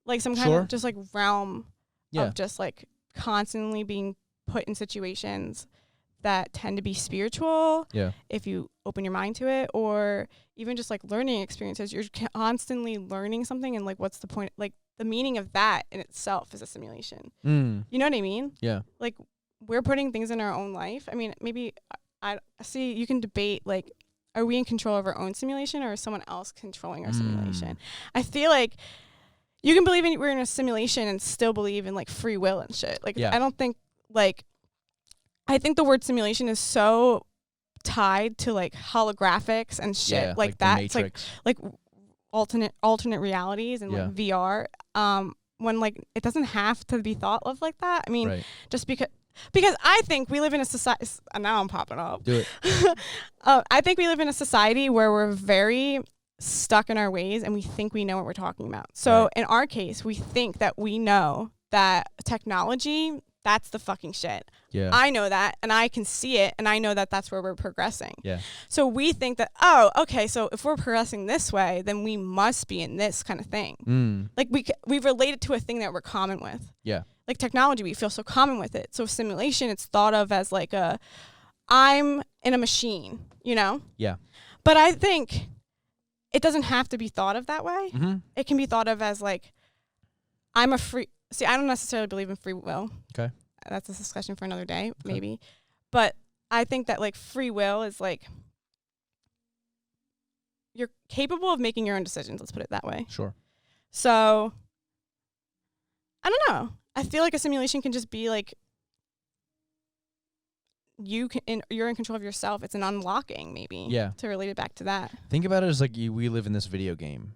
Like some kind of just like realm of just like constantly being put in situations that tend to be spiritual if you open your mind to it, or even just like learning experiences. You're constantly learning something, and like what's the point? Like the meaning of that in itself is a simulation. You know what I mean? Yeah. Like we're putting things in our own life. I mean, maybe I see you can debate like, are we in control of our own simulation or is someone else controlling our simulation? I feel like you can believe we're in a simulation and still believe in like free will and shit. Like I don't think like, I think the word simulation is so tied to like holographics and shit like that. It's like alternate realities and like VR. When like it doesn't have to be thought of like that. I mean, just because I think we live in a society. Now I'm popping up. Do it. I think we live in a society where we're very stuck in our ways and we think we know what we're talking about. So in our case, we think that we know that technology, that's the fucking shit. Yeah. I know that and I can see it and I know that that's where we're progressing. Yeah. So we think that, oh, okay, so if we're progressing this way, then we must be in this kind of thing. Like we relate it to a thing that we're common with. Yeah. Like technology, we feel so common with it. So simulation, it's thought of as like I'm in a machine, you know? Yeah. But I think it doesn't have to be thought of that way. Mm-hmm. It can be thought of as like, I don't necessarily believe in free will. Okay. That's a discussion for another day, maybe. But I think that like free will is like, you're capable of making your own decisions. Let's put it that way. Sure. So, I don't know. I feel like a simulation can just be like, you're in control of yourself. It's an unlocking, maybe. Yeah. To relate it back to that. Think about it as like we live in this video game.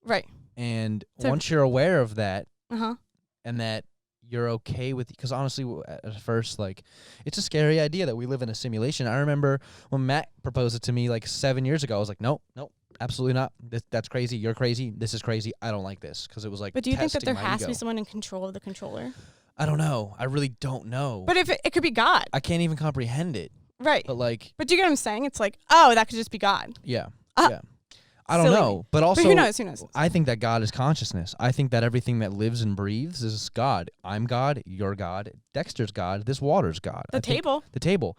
Right. And once you're aware of that, and that you're okay with, because honestly, at first, like, it's a scary idea that we live in a simulation. I remember when Matt proposed it to me like 7 years ago, I was like, nope, absolutely not. That's crazy. You're crazy. This is crazy. I don't like this because it was like. But do you think that there testing my has to be ego. someone in control of the controller? I don't know. I really don't know. But if it could be God, I can't even comprehend it. right? But like, But do you get what I'm saying? It's like, oh, that could just be God. yeah, yeah. I don't Silly. know. But also, But who knows? Who knows? I think that God is consciousness. I think that everything that lives and breathes is God. I'm God. You're God. Dexter's God. This water's God. The table. The table.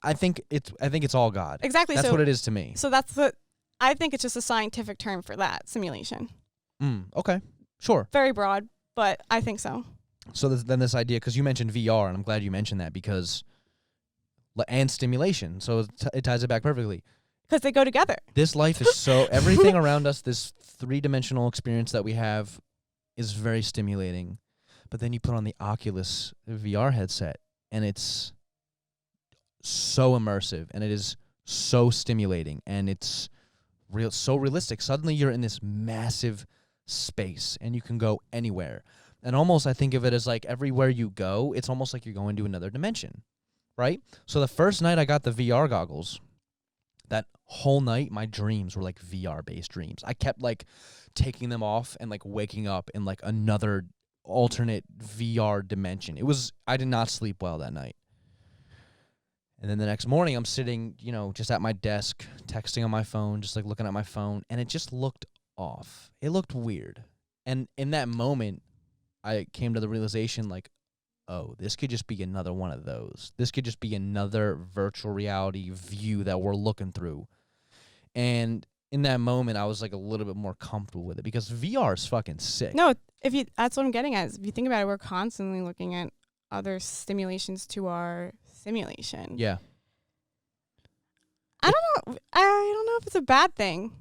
I think it's all God. Exactly. That's so what it is to me. So I think it's just a scientific term for that, simulation. Okay. Sure. Very broad, but I think so. So then this idea, because you mentioned VR, and I'm glad you mentioned that because, and stimulation. So it ties it back perfectly. Because they go together. This life is so, everything around us, this 3-dimensional experience that we have is very stimulating. But then you put on the Oculus VR headset, and it's so immersive, and it is so stimulating, and it's so realistic. Suddenly you're in this massive space, and you can go anywhere. And almost I think of it as like everywhere you go, it's almost like you're going to another dimension, right? So the first night I got the VR goggles, that whole night my dreams were like VR-based dreams. I kept like taking them off and like waking up in like another alternate VR dimension. I did not sleep well that night. And then the next morning I'm sitting, just at my desk, texting on my phone, just like looking at my phone, and it just looked off. It looked weird. And in that moment, I came to the realization like, oh, this could just be another one of those. This could just be another virtual reality view that we're looking through. And in that moment, I was like a little bit more comfortable with it because VR is fucking sick. No, that's what I'm getting at. Is if you think about it, we're constantly looking at other stimulations to our simulation. Yeah. I don't know if it's a bad thing.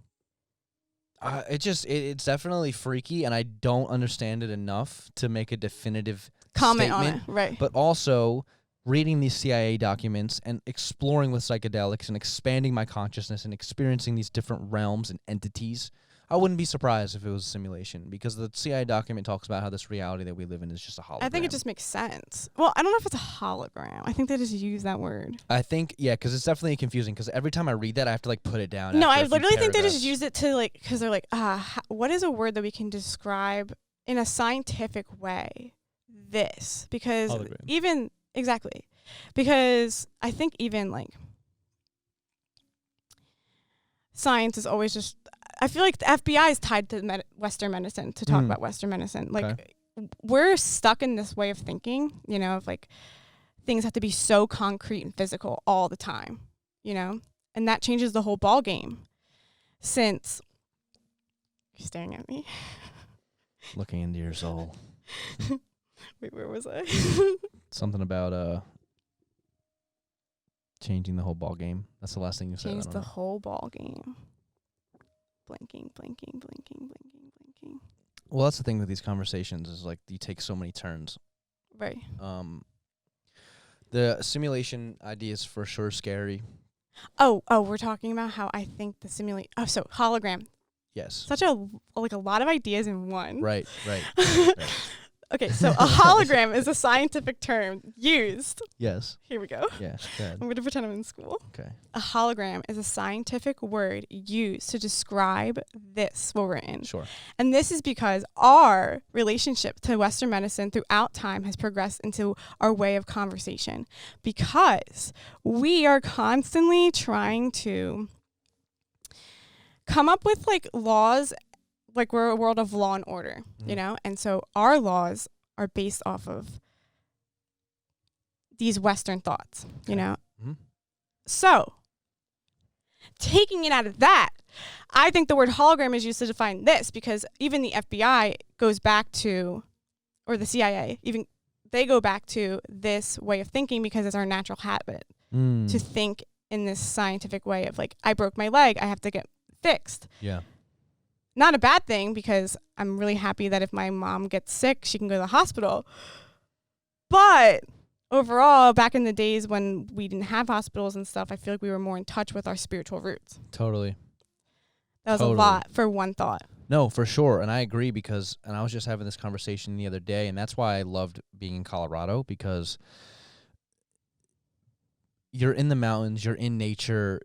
It's definitely freaky, and I don't understand it enough to make a definitive comment statement, on it, right? But also reading these CIA documents and exploring with psychedelics and expanding my consciousness and experiencing these different realms and entities, I wouldn't be surprised if it was a simulation because the CIA document talks about how this reality that we live in is just a hologram. I think it just makes sense. Well, I don't know if it's a hologram. I think they just use that word. I think, yeah, because it's definitely confusing because every time I read that, I have to like put it down. No, after I a few literally think they just paragraphs. use it to like, because they're like, what is a word that we can describe in a scientific way? This, because Hologram. because I think even like science is always just, I feel like the FBI is tied to Western medicine to talk about Western medicine. Like we're stuck in this way of thinking, of like things have to be so concrete and physical all the time, and that changes the whole ball game. Since you're staring at me, Looking into your soul. wait, where was I? Something about changing the whole ball game. That's the last thing you said. Change the whole ball game. Blinking. Well, that's the thing with these conversations is like you take so many turns. Right. The simulation idea is for sure scary. Oh, we're talking about how I think the simulate. Oh, so hologram. Yes. Such a lot of ideas in one. Right. Okay, so a hologram is a scientific term used. Yes. Here we go. Yes. Good. I'm going to pretend I'm in school. Okay. A hologram is a scientific word used to describe this, what we're in. Sure. And this is because our relationship to Western medicine throughout time has progressed into our way of conversation because we are constantly trying to come up with like laws, like we're a world of law and order, and so our laws are based off of these Western thoughts, So taking it out of that, I think the word hologram is used to define this because even the FBI goes back to, or the CIA, even they go back to this way of thinking because it's our natural habit to think in this scientific way of like, I broke my leg, I have to get fixed. Yeah. Not a bad thing because I'm really happy that if my mom gets sick, she can go to the hospital. But overall, back in the days when we didn't have hospitals and stuff, I feel like we were more in touch with our spiritual roots. Totally. That was a lot for one thought. No, for sure. And I agree and I was just having this conversation the other day, and that's why I loved being in Colorado because you're in the mountains, you're in nature,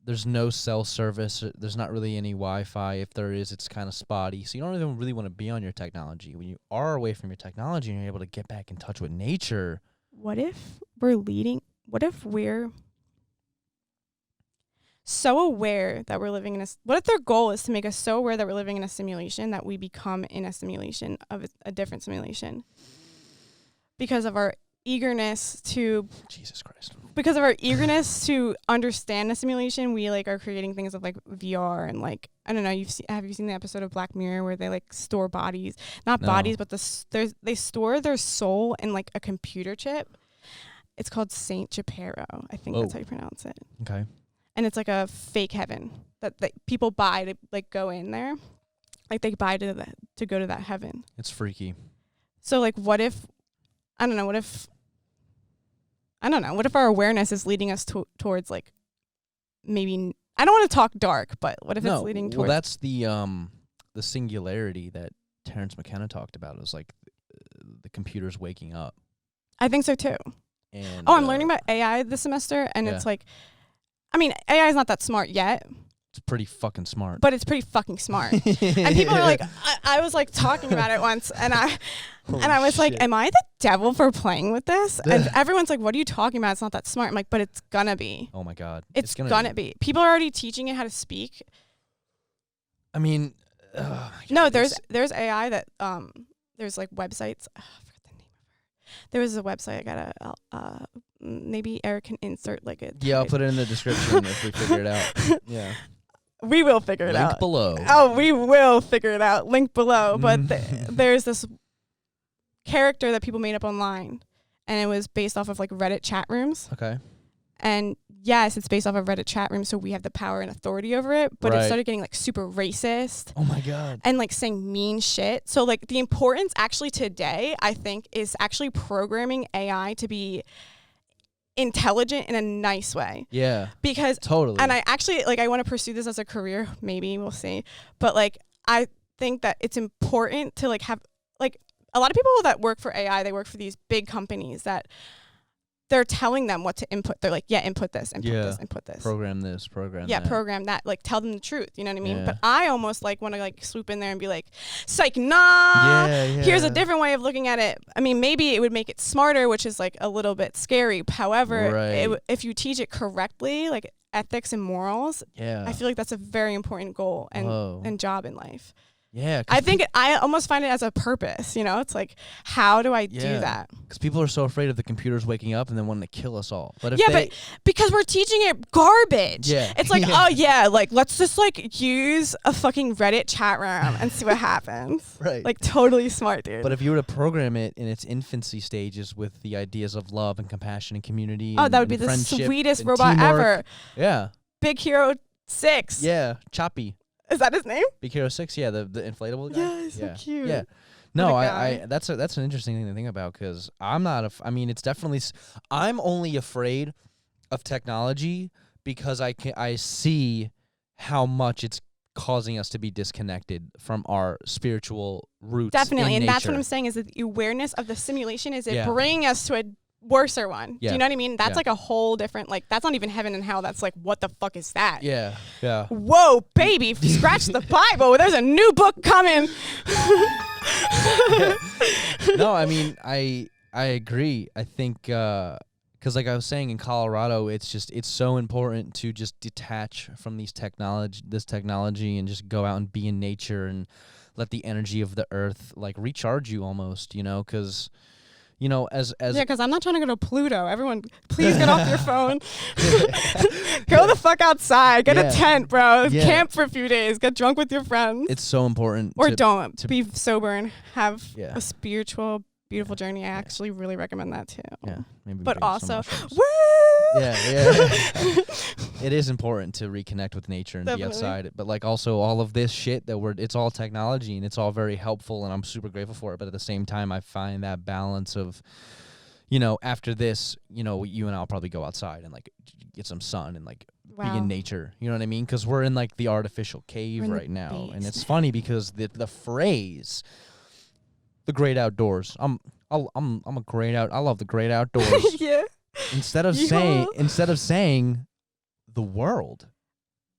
there's no cell service. There's not really any Wi-Fi. If there is, it's kind of spotty. So you don't even really want to be on your technology. When you are away from your technology and you're able to get back in touch with nature. What if we're so aware that we're living in what if their goal is to make us so aware that we're living in a simulation that we become in a simulation of a different simulation because of our eagerness to understand the simulation. We like are creating things of like VR and like, I don't know, have you seen the episode of Black Mirror where they like store bodies, bodies, but they store their soul in like a computer chip. It's called Saint Japero. I think that's how you pronounce it. Okay. And it's like a fake heaven that people buy to like go in there. Like they buy to go to that heaven. It's freaky. So like what if our awareness is leading us towards like maybe, I don't want to talk dark, but what if it's leading towards... Well, that's the singularity that Terrence McKenna talked about. It was like the computer's waking up. I think so too. And I'm learning about AI this semester, and it's like, I mean, AI is not that smart yet. It's pretty fucking smart. But it's pretty fucking smart. And people are like, I was like talking about it once, and I was like, am I the devil for playing with this? And everyone's like, what are you talking about? It's not that smart. I'm like, but it's gonna be. Oh my God. It's gonna be. People are already teaching it how to speak. I mean, no, there's AI that there's like websites. I forget the name of her. There was a website I gotta maybe Eric can insert like it. Yeah, I'll put it in the description if we figure it out. Yeah. We will figure it out. Link below. Oh, we will figure it out. Link below. But there's this character that people made up online, and it was based off of like Reddit chat rooms. Okay. And yes, it's based off of Reddit chat rooms, so we have the power and authority over it. But it started getting like super racist. Oh my God. And like saying mean shit. So like the importance actually today, I think, is actually programming AI to be intelligent in a nice way. Yeah. Because totally. And I actually like I want to pursue this as a career, maybe, we'll see. But like I think that it's important to like have like a lot of people that work for AI, they work for these big companies that they're telling them what to input. They're like, input this, input this. Program this, program that. Yeah, program that. Like, tell them the truth. You know what I mean? Yeah. But I almost like want to like swoop in there and be like, psych, nah. Yeah. Here's a different way of looking at it. I mean, maybe it would make it smarter, which is like a little bit scary. However, if you teach it correctly, like ethics and morals, I feel like that's a very important goal and job in life. Yeah. I almost find it as a purpose, you know? It's like, how do I do that? Because people are so afraid of the computers waking up and then wanting to kill us all. But but because we're teaching it garbage. Yeah. It's like, like, let's just like use a fucking Reddit chat room and see what happens. Right. Like, totally smart, dude. But if you were to program it in its infancy stages with the ideas of love and compassion and community that would be the sweetest robot ever. Yeah. Big Hero 6. Yeah. Choppy. Is that his name? Big Hero 6, yeah, the inflatable guy. Yeah, he's so cute. Yeah. No, that's an interesting thing to think about because I'm not it's definitely I'm only afraid of technology because I see how much it's causing us to be disconnected from our spiritual roots. Definitely, and nature. that's what I'm saying is that the awareness of the simulation is it bringing us to a worser one. Do you know what I mean? That's like a whole different, like, that's not even heaven and hell. That's like, what the fuck is that? Yeah. Yeah. Whoa, baby, scratch the Bible. There's a new book coming. No, I mean, I agree. I think, because like I was saying, in Colorado, it's so important to just detach from this technology and just go out and be in nature and let the energy of the earth like recharge you almost, you know, because you know, as because I'm not trying to go to Pluto. Everyone, please get off your phone. Go the fuck outside. Get a tent, bro. Camp for a few days. Get drunk with your friends. It's so important. Or don't be sober and have a spiritual, beautiful journey. I actually really recommend that too. Yeah, maybe. But also, yeah. It is important to reconnect with nature and be outside. But like also all of this shit it's all technology and it's all very helpful and I'm super grateful for it. But at the same time, I find that balance of, you know, after this, you know, you and I'll probably go outside and like get some sun and like be in nature. You know what I mean? Because we're in like the artificial cave right now, and it's funny because the phrase, the great outdoors. I love the great outdoors. Yeah. Instead of saying the world.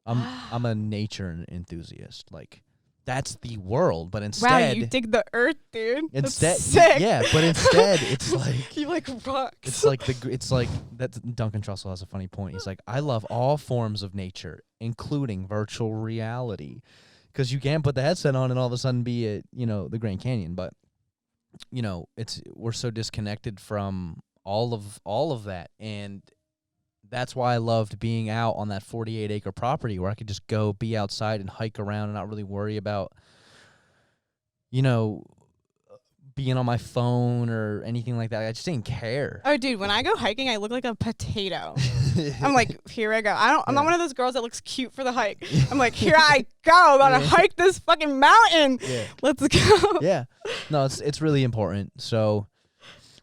I'm a nature enthusiast. Like, that's the world, but instead, wow, you dig the earth, dude. Instead, That's sick. yeah, but instead, it's like you like rocks. it's like that. Duncan Trussell has a funny point. He's like, I love all forms of nature, including virtual reality, because you can't put the headset on and all of a sudden be at the Grand Canyon, but we're so disconnected from all of that, and that's why I loved being out on that 48-acre property where I could just go be outside and hike around and not really worry about, being on my phone or anything like that. I just didn't care. Oh, dude, when I go hiking, I look like a potato. I'm like, here I go. I'm not one of those girls that looks cute for the hike. I'm like, here I go. I'm about to hike this fucking mountain. Yeah. Let's go. Yeah. No, it's really important. So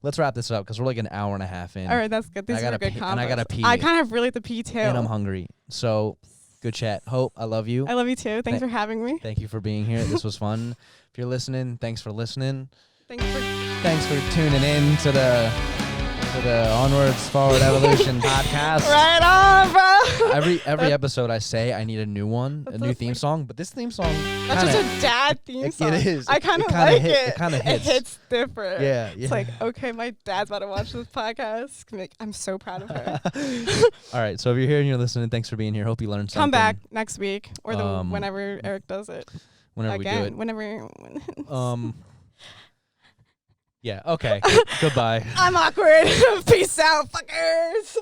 let's wrap this up because we're like an hour and a half in. All right, that's good. These are good combos. And I gotta pee. I kind of really have to pee too. And I'm hungry. So good chat. Hope, I love you. I love you too. Thanks for having me. Thank you for being here. This was fun. If you're listening, thanks for listening. Thanks for tuning in to the Onwards Forward Evolution podcast. Right on, bro. Every episode I say I need a new one, a new theme song, but this theme song, that's just a dad theme song. It is. I kind of like it. It kind of hits. It hits different. Yeah. It's like, okay, my dad's about to watch this podcast. I'm so proud of her. All right, so if you're here and you're listening, thanks for being here. Hope you learned something. Come back next week or whenever Eric does it. Whenever again, we do it. Whenever. Yeah, okay. Goodbye. I'm awkward. Peace out, fuckers.